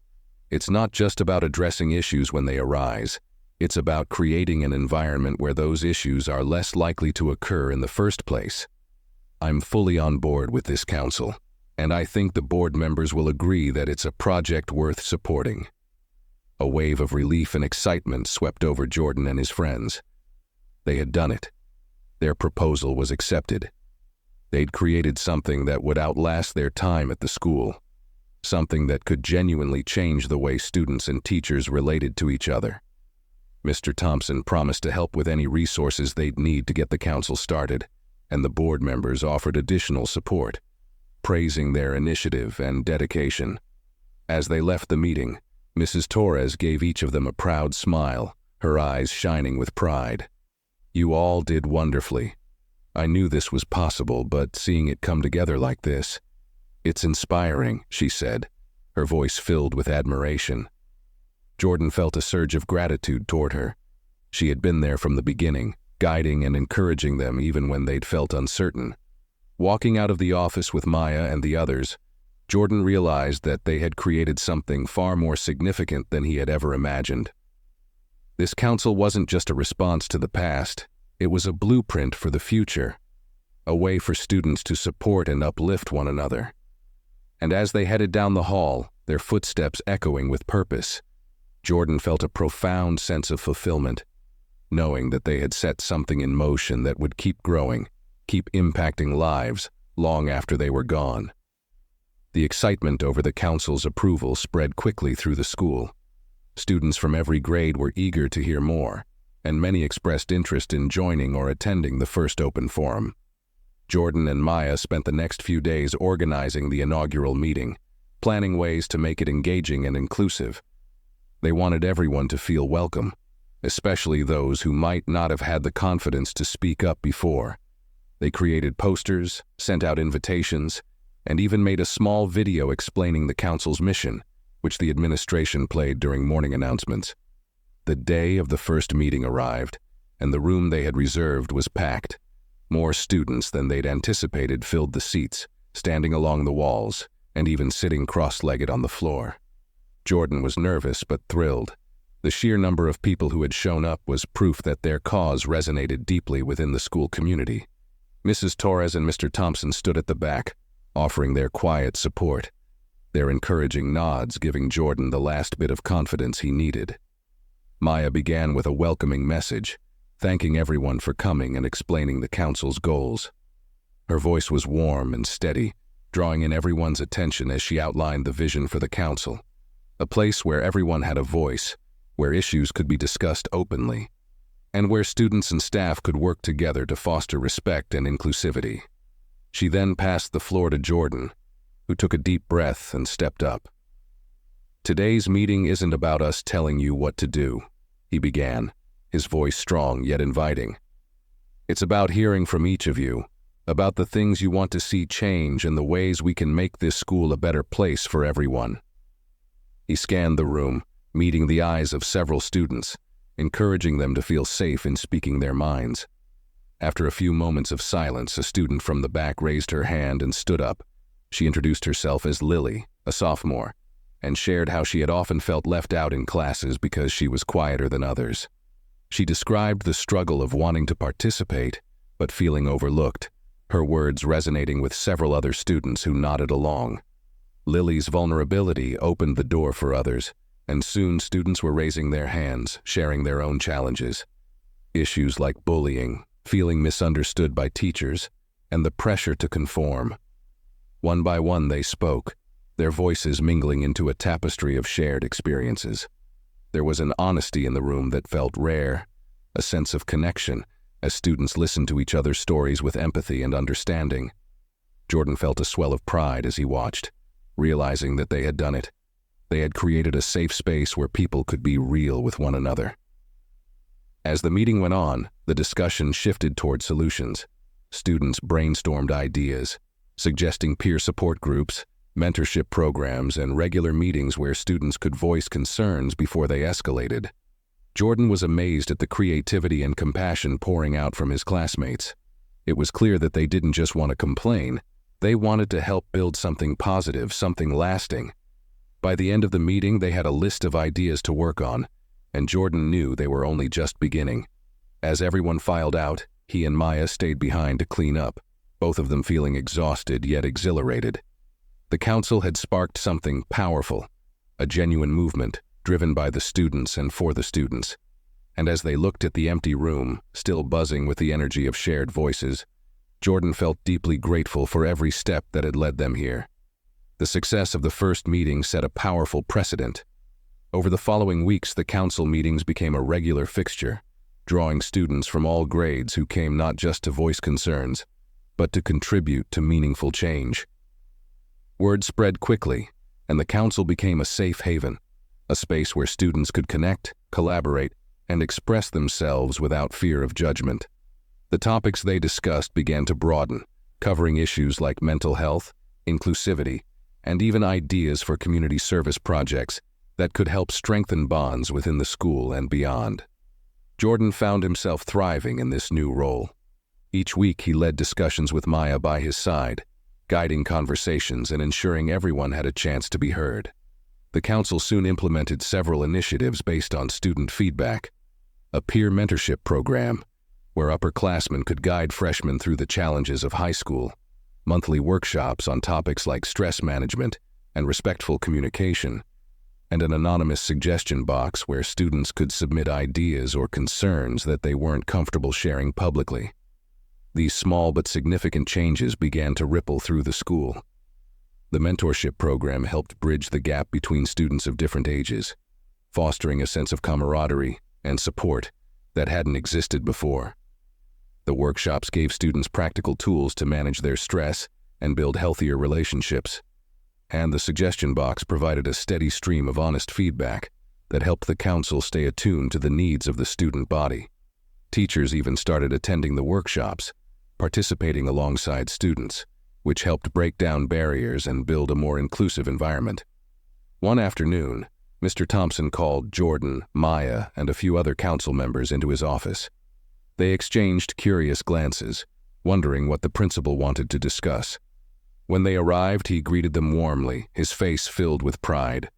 Speaker 1: It's not just about addressing issues when they arise. It's about creating an environment where those issues are less likely to occur in the first place. I'm fully on board with this council, and I think the board members will agree that it's a project worth supporting." A wave of relief and excitement swept over Jordan and his friends. They had done it. Their proposal was accepted. They'd created something that would outlast their time at the school, something that could genuinely change the way students and teachers related to each other. Mr. Thompson promised to help with any resources they'd need to get the council started, and the board members offered additional support, praising their initiative and dedication. As they left the meeting, Mrs. Torres gave each of them a proud smile, her eyes shining with pride. "You all did wonderfully. I knew this was possible, but seeing it come together like this, it's inspiring," she said, her voice filled with admiration. Jordan felt a surge of gratitude toward her. She had been there from the beginning, guiding and encouraging them even when they'd felt uncertain. Walking out of the office with Maya and the others, Jordan realized that they had created something far more significant than he had ever imagined. This council wasn't just a response to the past, it was a blueprint for the future, a way for students to support and uplift one another. And as they headed down the hall, their footsteps echoing with purpose, Jordan felt a profound sense of fulfillment, knowing that they had set something in motion that would keep growing, keep impacting lives long after they were gone. The excitement over the council's approval spread quickly through the school. Students from every grade were eager to hear more, and many expressed interest in joining or attending the first open forum. Jordan and Maya spent the next few days organizing the inaugural meeting, planning ways to make it engaging and inclusive. They wanted everyone to feel welcome, especially those who might not have had the confidence to speak up before. They created posters, sent out invitations, and even made a small video explaining the council's mission, which the administration played during morning announcements. The day of the first meeting arrived, and the room they had reserved was packed. More students than they'd anticipated filled the seats, standing along the walls, and even sitting cross-legged on the floor. Jordan was nervous but thrilled. The sheer number of people who had shown up was proof that their cause resonated deeply within the school community. Mrs. Torres and Mr. Thompson stood at the back, offering their quiet support, their encouraging nods giving Jordan the last bit of confidence he needed. Maya began with a welcoming message, thanking everyone for coming and explaining the council's goals. Her voice was warm and steady, drawing in everyone's attention as she outlined the vision for the council, a place where everyone had a voice, where issues could be discussed openly, and where students and staff could work together to foster respect and inclusivity. She then passed the floor to Jordan, who took a deep breath and stepped up. "Today's meeting isn't about us telling you what to do," he began, his voice strong yet inviting. "It's about hearing from each of you, about the things you want to see change and the ways we can make this school a better place for everyone." He scanned the room, meeting the eyes of several students, encouraging them to feel safe in speaking their minds. After a few moments of silence, a student from the back raised her hand and stood up. She introduced herself as Lily, a sophomore, and shared how she had often felt left out in classes because she was quieter than others. She described the struggle of wanting to participate, but feeling overlooked, her words resonating with several other students who nodded along. Lily's vulnerability opened the door for others, and soon students were raising their hands, sharing their own challenges. Issues like bullying, feeling misunderstood by teachers, and the pressure to conform. One by one they spoke, their voices mingling into a tapestry of shared experiences. There was an honesty in the room that felt rare, a sense of connection, as students listened to each other's stories with empathy and understanding. Jordan felt a swell of pride as he watched, realizing that they had done it. They had created a safe space where people could be real with one another. As the meeting went on, the discussion shifted toward solutions. Students brainstormed ideas, suggesting peer support groups, mentorship programs, and regular meetings where students could voice concerns before they escalated. Jordan was amazed at the creativity and compassion pouring out from his classmates. It was clear that they didn't just want to complain, they wanted to help build something positive, something lasting. By the end of the meeting, they had a list of ideas to work on, and Jordan knew they were only just beginning. As everyone filed out, he and Maya stayed behind to clean up, both of them feeling exhausted yet exhilarated. The council had sparked something powerful, a genuine movement driven by the students and for the students. And as they looked at the empty room, still buzzing with the energy of shared voices, Jordan felt deeply grateful for every step that had led them here. The success of the first meeting set a powerful precedent. Over the following weeks, the council meetings became a regular fixture, drawing students from all grades who came not just to voice concerns, but to contribute to meaningful change. Word spread quickly, and the council became a safe haven, a space where students could connect, collaborate, and express themselves without fear of judgment. The topics they discussed began to broaden, covering issues like mental health, inclusivity, and even ideas for community service projects that could help strengthen bonds within the school and beyond. Jordan found himself thriving in this new role. Each week he led discussions with Maya by his side, guiding conversations and ensuring everyone had a chance to be heard. The council soon implemented several initiatives based on student feedback. A peer mentorship program, where upperclassmen could guide freshmen through the challenges of high school, monthly workshops on topics like stress management and respectful communication, and an anonymous suggestion box where students could submit ideas or concerns that they weren't comfortable sharing publicly. These small but significant changes began to ripple through the school. The mentorship program helped bridge the gap between students of different ages, fostering a sense of camaraderie and support that hadn't existed before. The workshops gave students practical tools to manage their stress and build healthier relationships, and the suggestion box provided a steady stream of honest feedback that helped the council stay attuned to the needs of the student body. Teachers even started attending the workshops, participating alongside students, which helped break down barriers and build a more inclusive environment. One afternoon, Mr. Thompson called Jordan, Maya, and a few other council members into his office. They exchanged curious glances, wondering what the principal wanted to discuss. When they arrived, he greeted them warmly, his face filled with pride.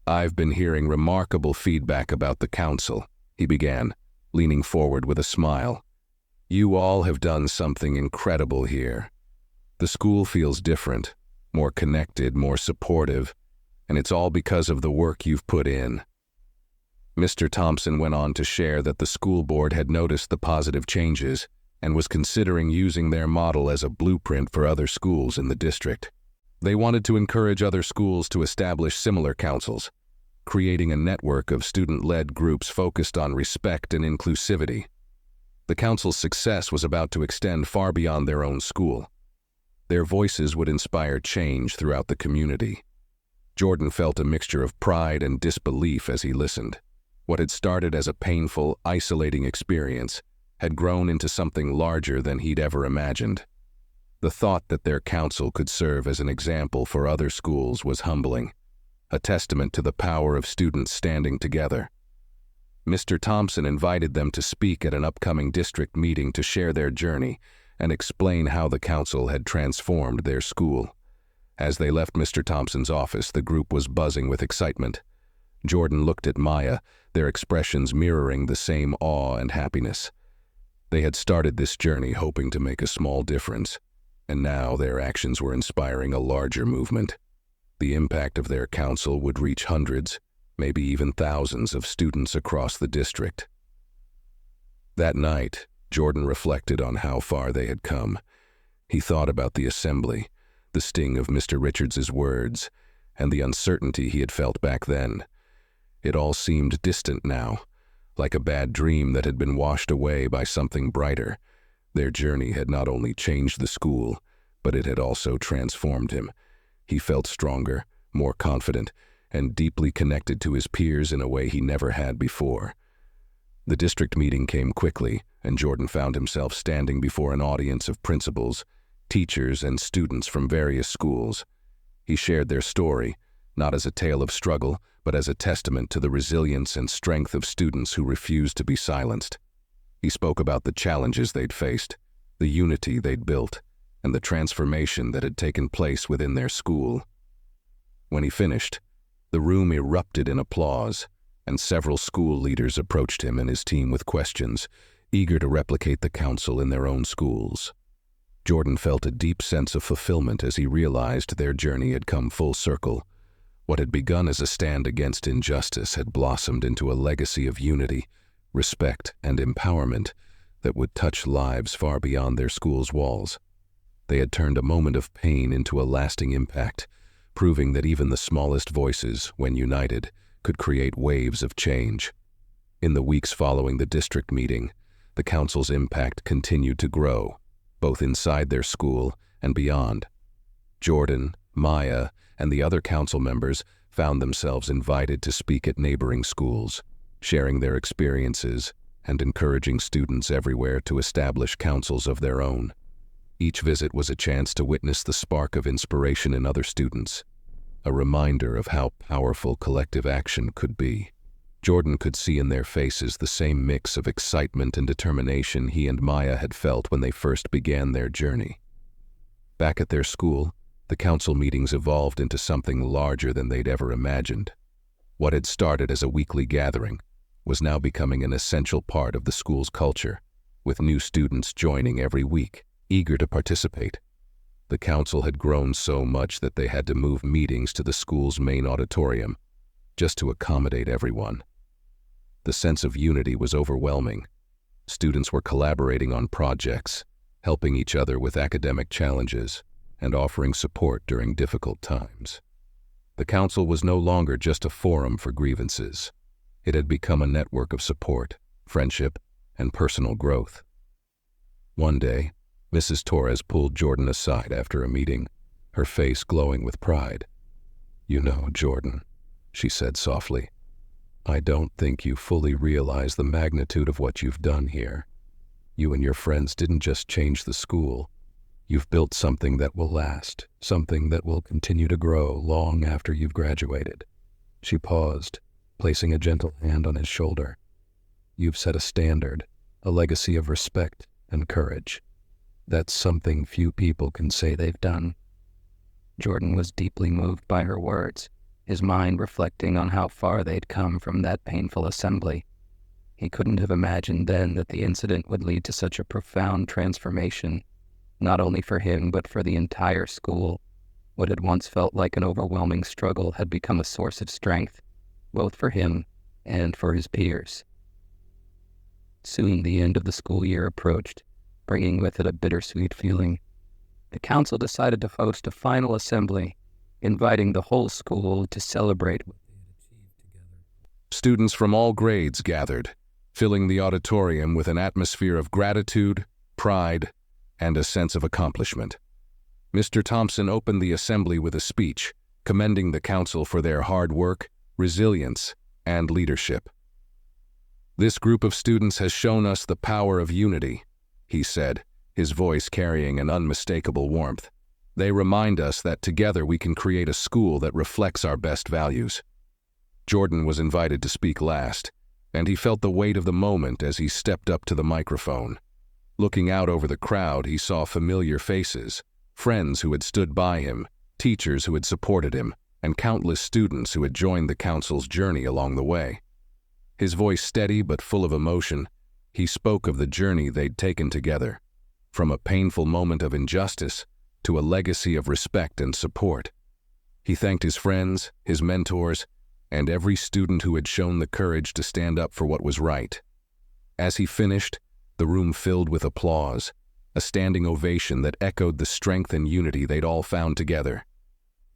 Speaker 1: "I've been hearing remarkable feedback about the council," he began, leaning forward with a smile. "You all have done something incredible here. The school feels different, more connected, more supportive, and it's all because of the work you've put in." Mr. Thompson went on to share that the school board had noticed the positive changes and was considering using their model as a blueprint for other schools in the district. They wanted to encourage other schools to establish similar councils, creating a network of student-led groups focused on respect and inclusivity. The council's success was about to extend far beyond their own school. Their voices would inspire change throughout the community. Jordan felt a mixture of pride and disbelief as he listened. What had started as a painful, isolating experience had grown into something larger than he'd ever imagined. The thought that their council could serve as an example for other schools was humbling, a testament to the power of students standing together. Mr. Thompson invited them to speak at an upcoming district meeting to share their journey and explain how the council had transformed their school. As they left Mr. Thompson's office, the group was buzzing with excitement. Jordan looked at Maya, their expressions mirroring the same awe and happiness. They had started this journey hoping to make a small difference, and now their actions were inspiring a larger movement. The impact of their council would reach hundreds, maybe even thousands of students across the district. That night, Jordan reflected on how far they had come. He thought about the assembly, the sting of Mr. Richards's words, and the uncertainty he had felt back then. It all seemed distant now, like a bad dream that had been washed away by something brighter. Their journey had not only changed the school, but it had also transformed him. He felt stronger, more confident, and deeply connected to his peers in a way he never had before. The district meeting came quickly, and Jordan found himself standing before an audience of principals, teachers, and students from various schools. He shared their story, not as a tale of struggle, but as a testament to the resilience and strength of students who refused to be silenced. He spoke about the challenges they'd faced, the unity they'd built, and the transformation that had taken place within their school. When he finished, the room erupted in applause, and several school leaders approached him and his team with questions, eager to replicate the council in their own schools. Jordan felt a deep sense of fulfillment as he realized their journey had come full circle. What had begun as a stand against injustice had blossomed into a legacy of unity, respect, and empowerment that would touch lives far beyond their school's walls. They had turned a moment of pain into a lasting impact, proving that even the smallest voices, when united, could create waves of change. In the weeks following the district meeting, the council's impact continued to grow, both inside their school and beyond. Jordan, Maya, and the other council members found themselves invited to speak at neighboring schools, sharing their experiences and encouraging students everywhere to establish councils of their own. Each visit was a chance to witness the spark of inspiration in other students. a reminder of how powerful collective action could be. Jordan could see in their faces the same mix of excitement and determination he and Maya had felt when they first began their journey. Back at their school, the council meetings evolved into something larger than they'd ever imagined. What had started as a weekly gathering was now becoming an essential part of the school's culture, with new students joining every week, eager to participate. The council had grown so much that they had to move meetings to the school's main auditorium just to accommodate everyone. The sense of unity was overwhelming. Students were collaborating on projects, helping each other with academic challenges, and offering support during difficult times. The council was no longer just a forum for grievances. It had become a network of support, friendship, and personal growth. One day, Mrs. Torres pulled Jordan aside after a meeting, her face glowing with pride. "You know, Jordan," she said softly, "I don't think you fully realize the magnitude of what you've done here. You and your friends didn't just change the school. You've built something that will last, something that will continue to grow long after you've graduated." She paused, placing a gentle hand on his shoulder. "You've set a standard, a legacy of respect and courage. That's something few people can say they've done."
Speaker 2: Jordan was deeply moved by her words, his mind reflecting on how far they'd come from that painful assembly. He couldn't have imagined then that the incident would lead to such a profound transformation, not only for him but for the entire school. What had once felt like an overwhelming struggle had become a source of strength, both for him and for his peers. Soon the end of the school year approached, bringing with it a bittersweet feeling. The council decided to host a final assembly, inviting the whole school to celebrate what they had achieved together.
Speaker 1: Students from all grades gathered, filling the auditorium with an atmosphere of gratitude, pride, and a sense of accomplishment. Mr. Thompson opened the assembly with a speech, commending the council for their hard work, resilience, and leadership. "This group of students has shown us the power of unity," he said, his voice carrying an unmistakable warmth. "They remind us that together we can create a school that reflects our best values." Jordan was invited to speak last, and he felt the weight of the moment as he stepped up to the microphone. Looking out over the crowd, he saw familiar faces, friends who had stood by him, teachers who had supported him, and countless students who had joined the council's journey along the way. His voice steady but full of emotion, he spoke of the journey they'd taken together, from a painful moment of injustice to a legacy of respect and support. He thanked his friends, his mentors, and every student who had shown the courage to stand up for what was right. As he finished, the room filled with applause, a standing ovation that echoed the strength and unity they'd all found together.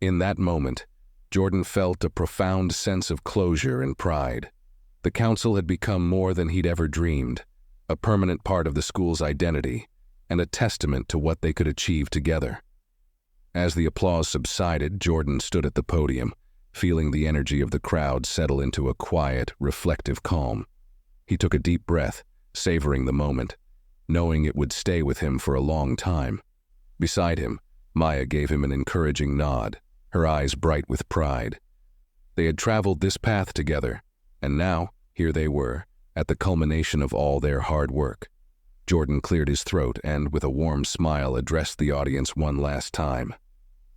Speaker 1: In that moment, Jordan felt a profound sense of closure and pride. The council had become more than he'd ever dreamed, a permanent part of the school's identity, and a testament to what they could achieve together. As the applause subsided, Jordan stood at the podium, feeling the energy of the crowd settle into a quiet, reflective calm. He took a deep breath, savoring the moment, knowing it would stay with him for a long time. Beside him, Maya gave him an encouraging nod, her eyes bright with pride. They had traveled this path together, and now, here they were, at the culmination of all their hard work. Jordan cleared his throat and, with a warm smile, addressed the audience one last time.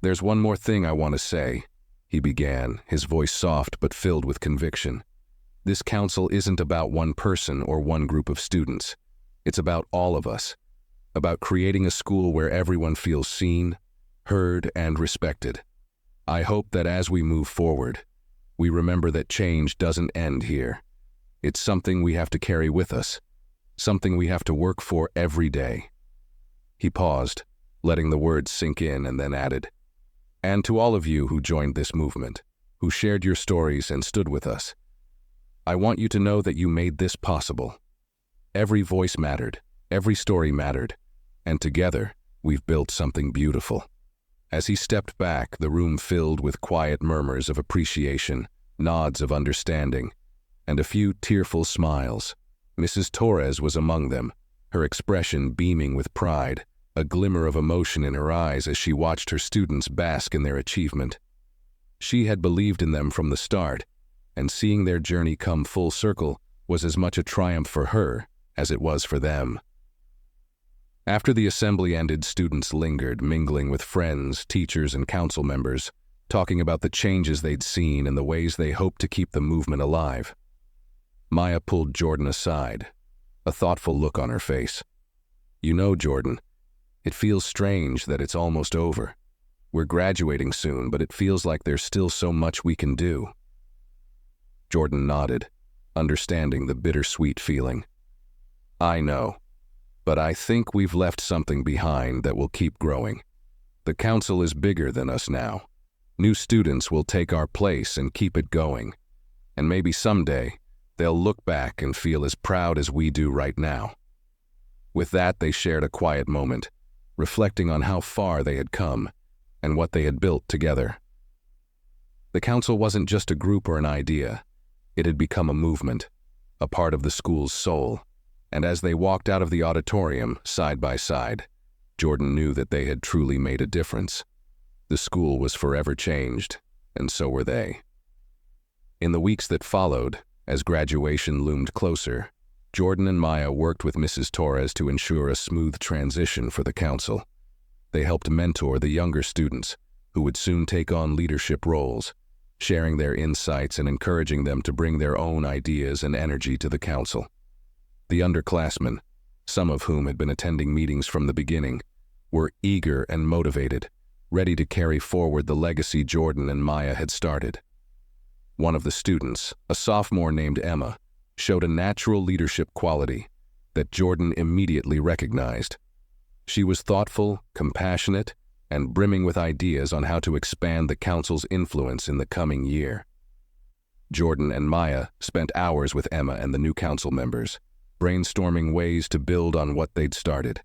Speaker 1: "There's one more thing I want to say," he began, his voice soft but filled with conviction. "This council isn't about one person or one group of students. It's about all of us, about creating a school where everyone feels seen, heard, and respected. I hope that as we move forward, we remember that change doesn't end here. It's something we have to carry with us, something we have to work for every day." He paused, letting the words sink in, and then added, "And to all of you who joined this movement, who shared your stories and stood with us, I want you to know that you made this possible. Every voice mattered, every story mattered, and together we've built something beautiful." As he stepped back, the room filled with quiet murmurs of appreciation, nods of understanding, and a few tearful smiles. Mrs. Torres was among them, her expression beaming with pride, a glimmer of emotion in her eyes as she watched her students bask in their achievement. She had believed in them from the start, and seeing their journey come full circle was as much a triumph for her as it was for them. After the assembly ended, students lingered, mingling with friends, teachers, and council members, talking about the changes they'd seen and the ways they hoped to keep the movement alive. Maya pulled Jordan aside, a thoughtful look on her face. "You know, Jordan, it feels strange that it's almost over. We're graduating soon, but it feels like there's still so much we can do." Jordan nodded, understanding the bittersweet feeling. "I know, but I think we've left something behind that will keep growing. The council is bigger than us now. New students will take our place and keep it going. And maybe someday, they'll look back and feel as proud as we do right now." With that, they shared a quiet moment, reflecting on how far they had come and what they had built together. The council wasn't just a group or an idea. It had become a movement, a part of the school's soul. And as they walked out of the auditorium, side by side, Jordan knew that they had truly made a difference. The school was forever changed, and so were they. In the weeks that followed, as graduation loomed closer, Jordan and Maya worked with Mrs. Torres to ensure a smooth transition for the council. They helped mentor the younger students, who would soon take on leadership roles, sharing their insights and encouraging them to bring their own ideas and energy to the council. The underclassmen, some of whom had been attending meetings from the beginning, were eager and motivated, ready to carry forward the legacy Jordan and Maya had started. One of the students, a sophomore named Emma, showed a natural leadership quality that Jordan immediately recognized. She was thoughtful, compassionate, and brimming with ideas on how to expand the council's influence in the coming year. Jordan and Maya spent hours with Emma and the new council members, brainstorming ways to build on what they'd started.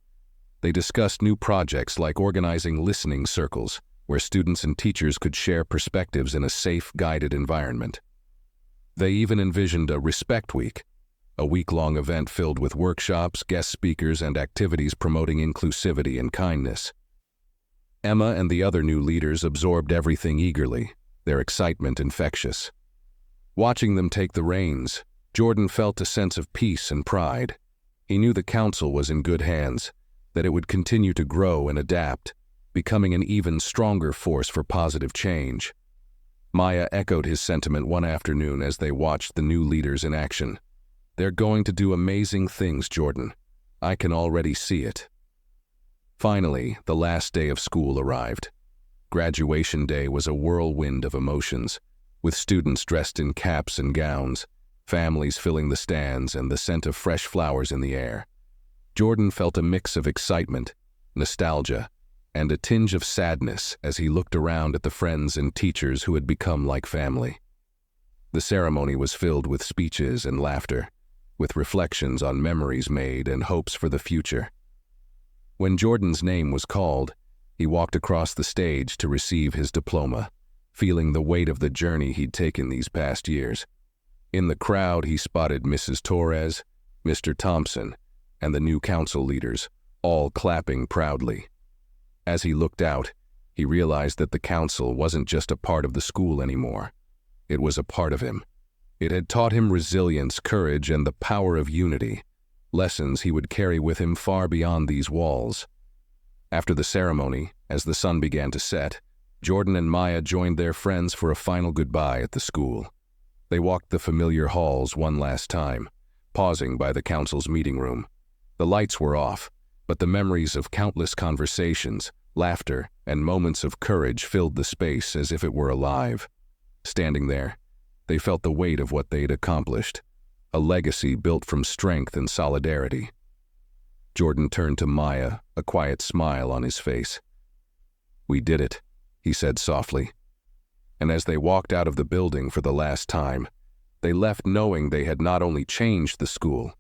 Speaker 1: They discussed new projects like organizing listening circles, where students and teachers could share perspectives in a safe, guided environment. They even envisioned a Respect Week, a week-long event filled with workshops, guest speakers, and activities promoting inclusivity and kindness. Emma and the other new leaders absorbed everything eagerly, their excitement infectious. Watching them take the reins, Jordan felt a sense of peace and pride. He knew the council was in good hands, that it would continue to grow and adapt, becoming an even stronger force for positive change. Maya echoed his sentiment one afternoon as they watched the new leaders in action. "They're going to do amazing things, Jordan. I can already see it." Finally, the last day of school arrived. Graduation day was a whirlwind of emotions, with students dressed in caps and gowns, families filling the stands, and the scent of fresh flowers in the air. Jordan felt a mix of excitement, nostalgia, and a tinge of sadness as he looked around at the friends and teachers who had become like family. The ceremony was filled with speeches and laughter, with reflections on memories made and hopes for the future. When Jordan's name was called, he walked across the stage to receive his diploma, feeling the weight of the journey he'd taken these past years. In the crowd, he spotted Mrs. Torres, Mr. Thompson, and the new council leaders, all clapping proudly. As he looked out, he realized that the council wasn't just a part of the school anymore. It was a part of him. It had taught him resilience, courage, and the power of unity, lessons he would carry with him far beyond these walls. After the ceremony, as the sun began to set, Jordan and Maya joined their friends for a final goodbye at the school. They walked the familiar halls one last time, pausing by the council's meeting room. The lights were off, but the memories of countless conversations, laughter, and moments of courage filled the space as if it were alive. Standing there, they felt the weight of what they'd accomplished, a legacy built from strength and solidarity. Jordan turned to Maya, a quiet smile on his face. "We did it," he said softly. And as they walked out of the building for the last time, they left knowing they had not only changed the school,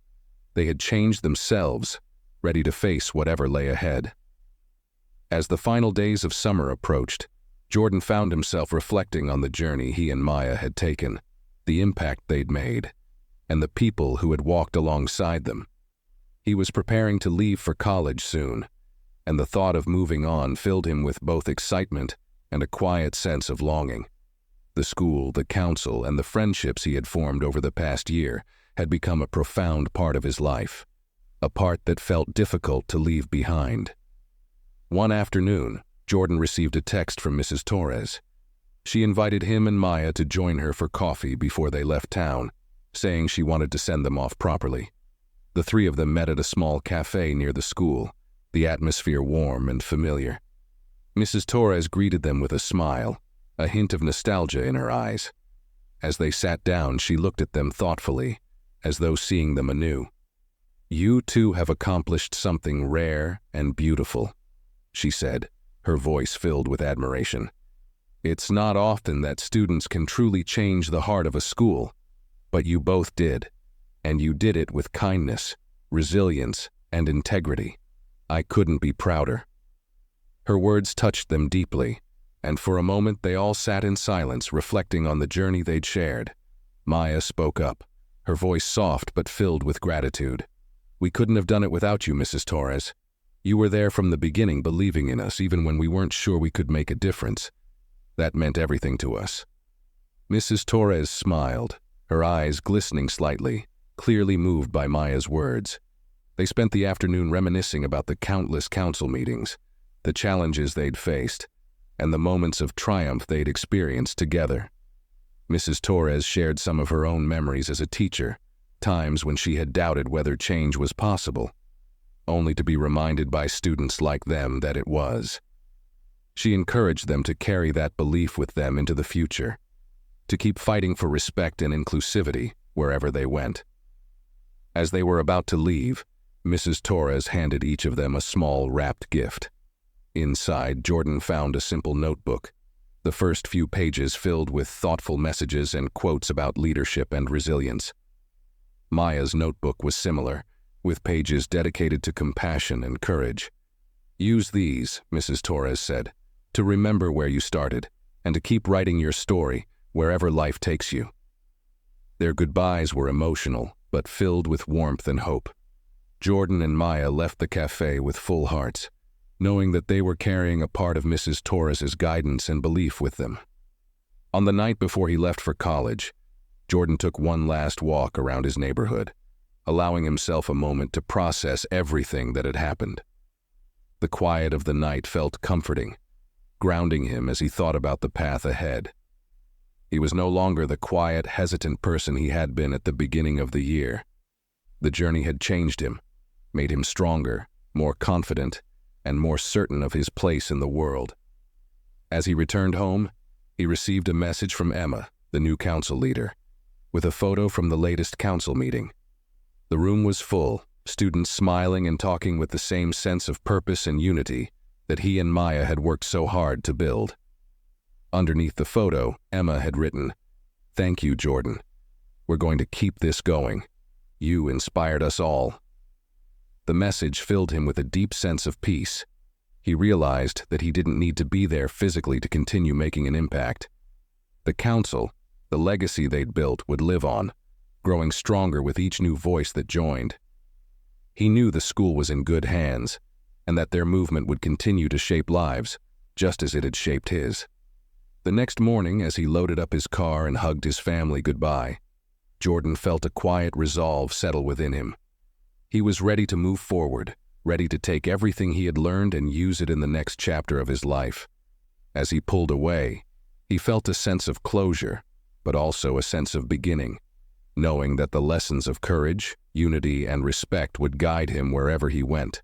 Speaker 1: they had changed themselves, ready to face whatever lay ahead. As the final days of summer approached, Jordan found himself reflecting on the journey he and Maya had taken, the impact they'd made, and the people who had walked alongside them. He was preparing to leave for college soon, and the thought of moving on filled him with both excitement and a quiet sense of longing. The school, the council, and the friendships he had formed over the past year had become a profound part of his life, a part that felt difficult to leave behind. One afternoon, Jordan received a text from Mrs. Torres. She invited him and Maya to join her for coffee before they left town, saying she wanted to send them off properly. The three of them met at a small cafe near the school, the atmosphere warm and familiar. Mrs. Torres greeted them with a smile, a hint of nostalgia in her eyes. As they sat down, she looked at them thoughtfully, as though seeing them anew. "You two have accomplished something rare and beautiful," she said, her voice filled with admiration. "It's not often that students can truly change the heart of a school, but you both did, and you did it with kindness, resilience, and integrity. I couldn't be prouder." Her words touched them deeply, and for a moment they all sat in silence, reflecting on the journey they'd shared. Maya spoke up, her voice soft but filled with gratitude. "We couldn't have done it without you, Mrs. Torres. You were there from the beginning, believing in us, even when we weren't sure we could make a difference. That meant everything to us." Mrs. Torres smiled, her eyes glistening slightly, clearly moved by Maya's words. They spent the afternoon reminiscing about the countless council meetings, the challenges they'd faced, and the moments of triumph they'd experienced together. Mrs. Torres shared some of her own memories as a teacher, times when she had doubted whether change was possible, only to be reminded by students like them that it was. She encouraged them to carry that belief with them into the future, to keep fighting for respect and inclusivity wherever they went. As they were about to leave, Mrs. Torres handed each of them a small wrapped gift. Inside, Jordan found a simple notebook, the first few pages filled with thoughtful messages and quotes about leadership and resilience. Maya's notebook was similar, with pages dedicated to compassion and courage. "Use these," Mrs. Torres said, "to remember where you started, and to keep writing your story wherever life takes you." Their goodbyes were emotional, but filled with warmth and hope. Jordan and Maya left the cafe with full hearts, knowing that they were carrying a part of Mrs. Torres's guidance and belief with them. On the night before he left for college, Jordan took one last walk around his neighborhood, allowing himself a moment to process everything that had happened. The quiet of the night felt comforting, grounding him as he thought about the path ahead. He was no longer the quiet, hesitant person he had been at the beginning of the year. The journey had changed him, made him stronger, more confident, and more certain of his place in the world. As he returned home, he received a message from Emma, the new council leader, with a photo from the latest council meeting. The room was full, students smiling and talking with the same sense of purpose and unity that he and Maya had worked so hard to build. Underneath the photo, Emma had written, "Thank you, Jordan. We're going to keep this going. You inspired us all." The message filled him with a deep sense of peace. He realized that he didn't need to be there physically to continue making an impact. The council, the legacy they'd built, would live on, growing stronger with each new voice that joined. He knew the school was in good hands, and that their movement would continue to shape lives, just as it had shaped his. The next morning, as he loaded up his car and hugged his family goodbye, Jordan felt a quiet resolve settle within him. He was ready to move forward, ready to take everything he had learned and use it in the next chapter of his life. As he pulled away, he felt a sense of closure, but also a sense of beginning, knowing that the lessons of courage, unity, and respect would guide him wherever he went.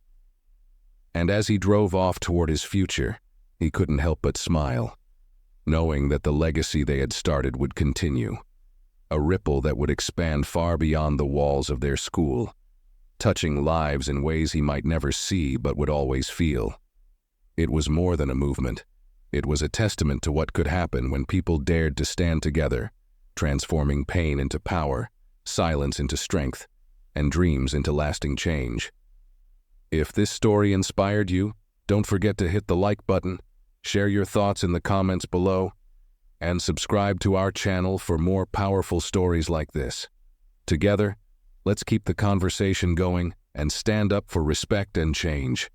Speaker 1: And as he drove off toward his future, he couldn't help but smile, knowing that the legacy they had started would continue, a ripple that would expand far beyond the walls of their school, touching lives in ways he might never see but would always feel. It was more than a movement. It was a testament to what could happen when people dared to stand together, transforming pain into power, silence into strength, and dreams into lasting change. If this story inspired you, don't forget to hit the like button, share your thoughts in the comments below, and subscribe to our channel for more powerful stories like this. Together, let's keep the conversation going and stand up for respect and change.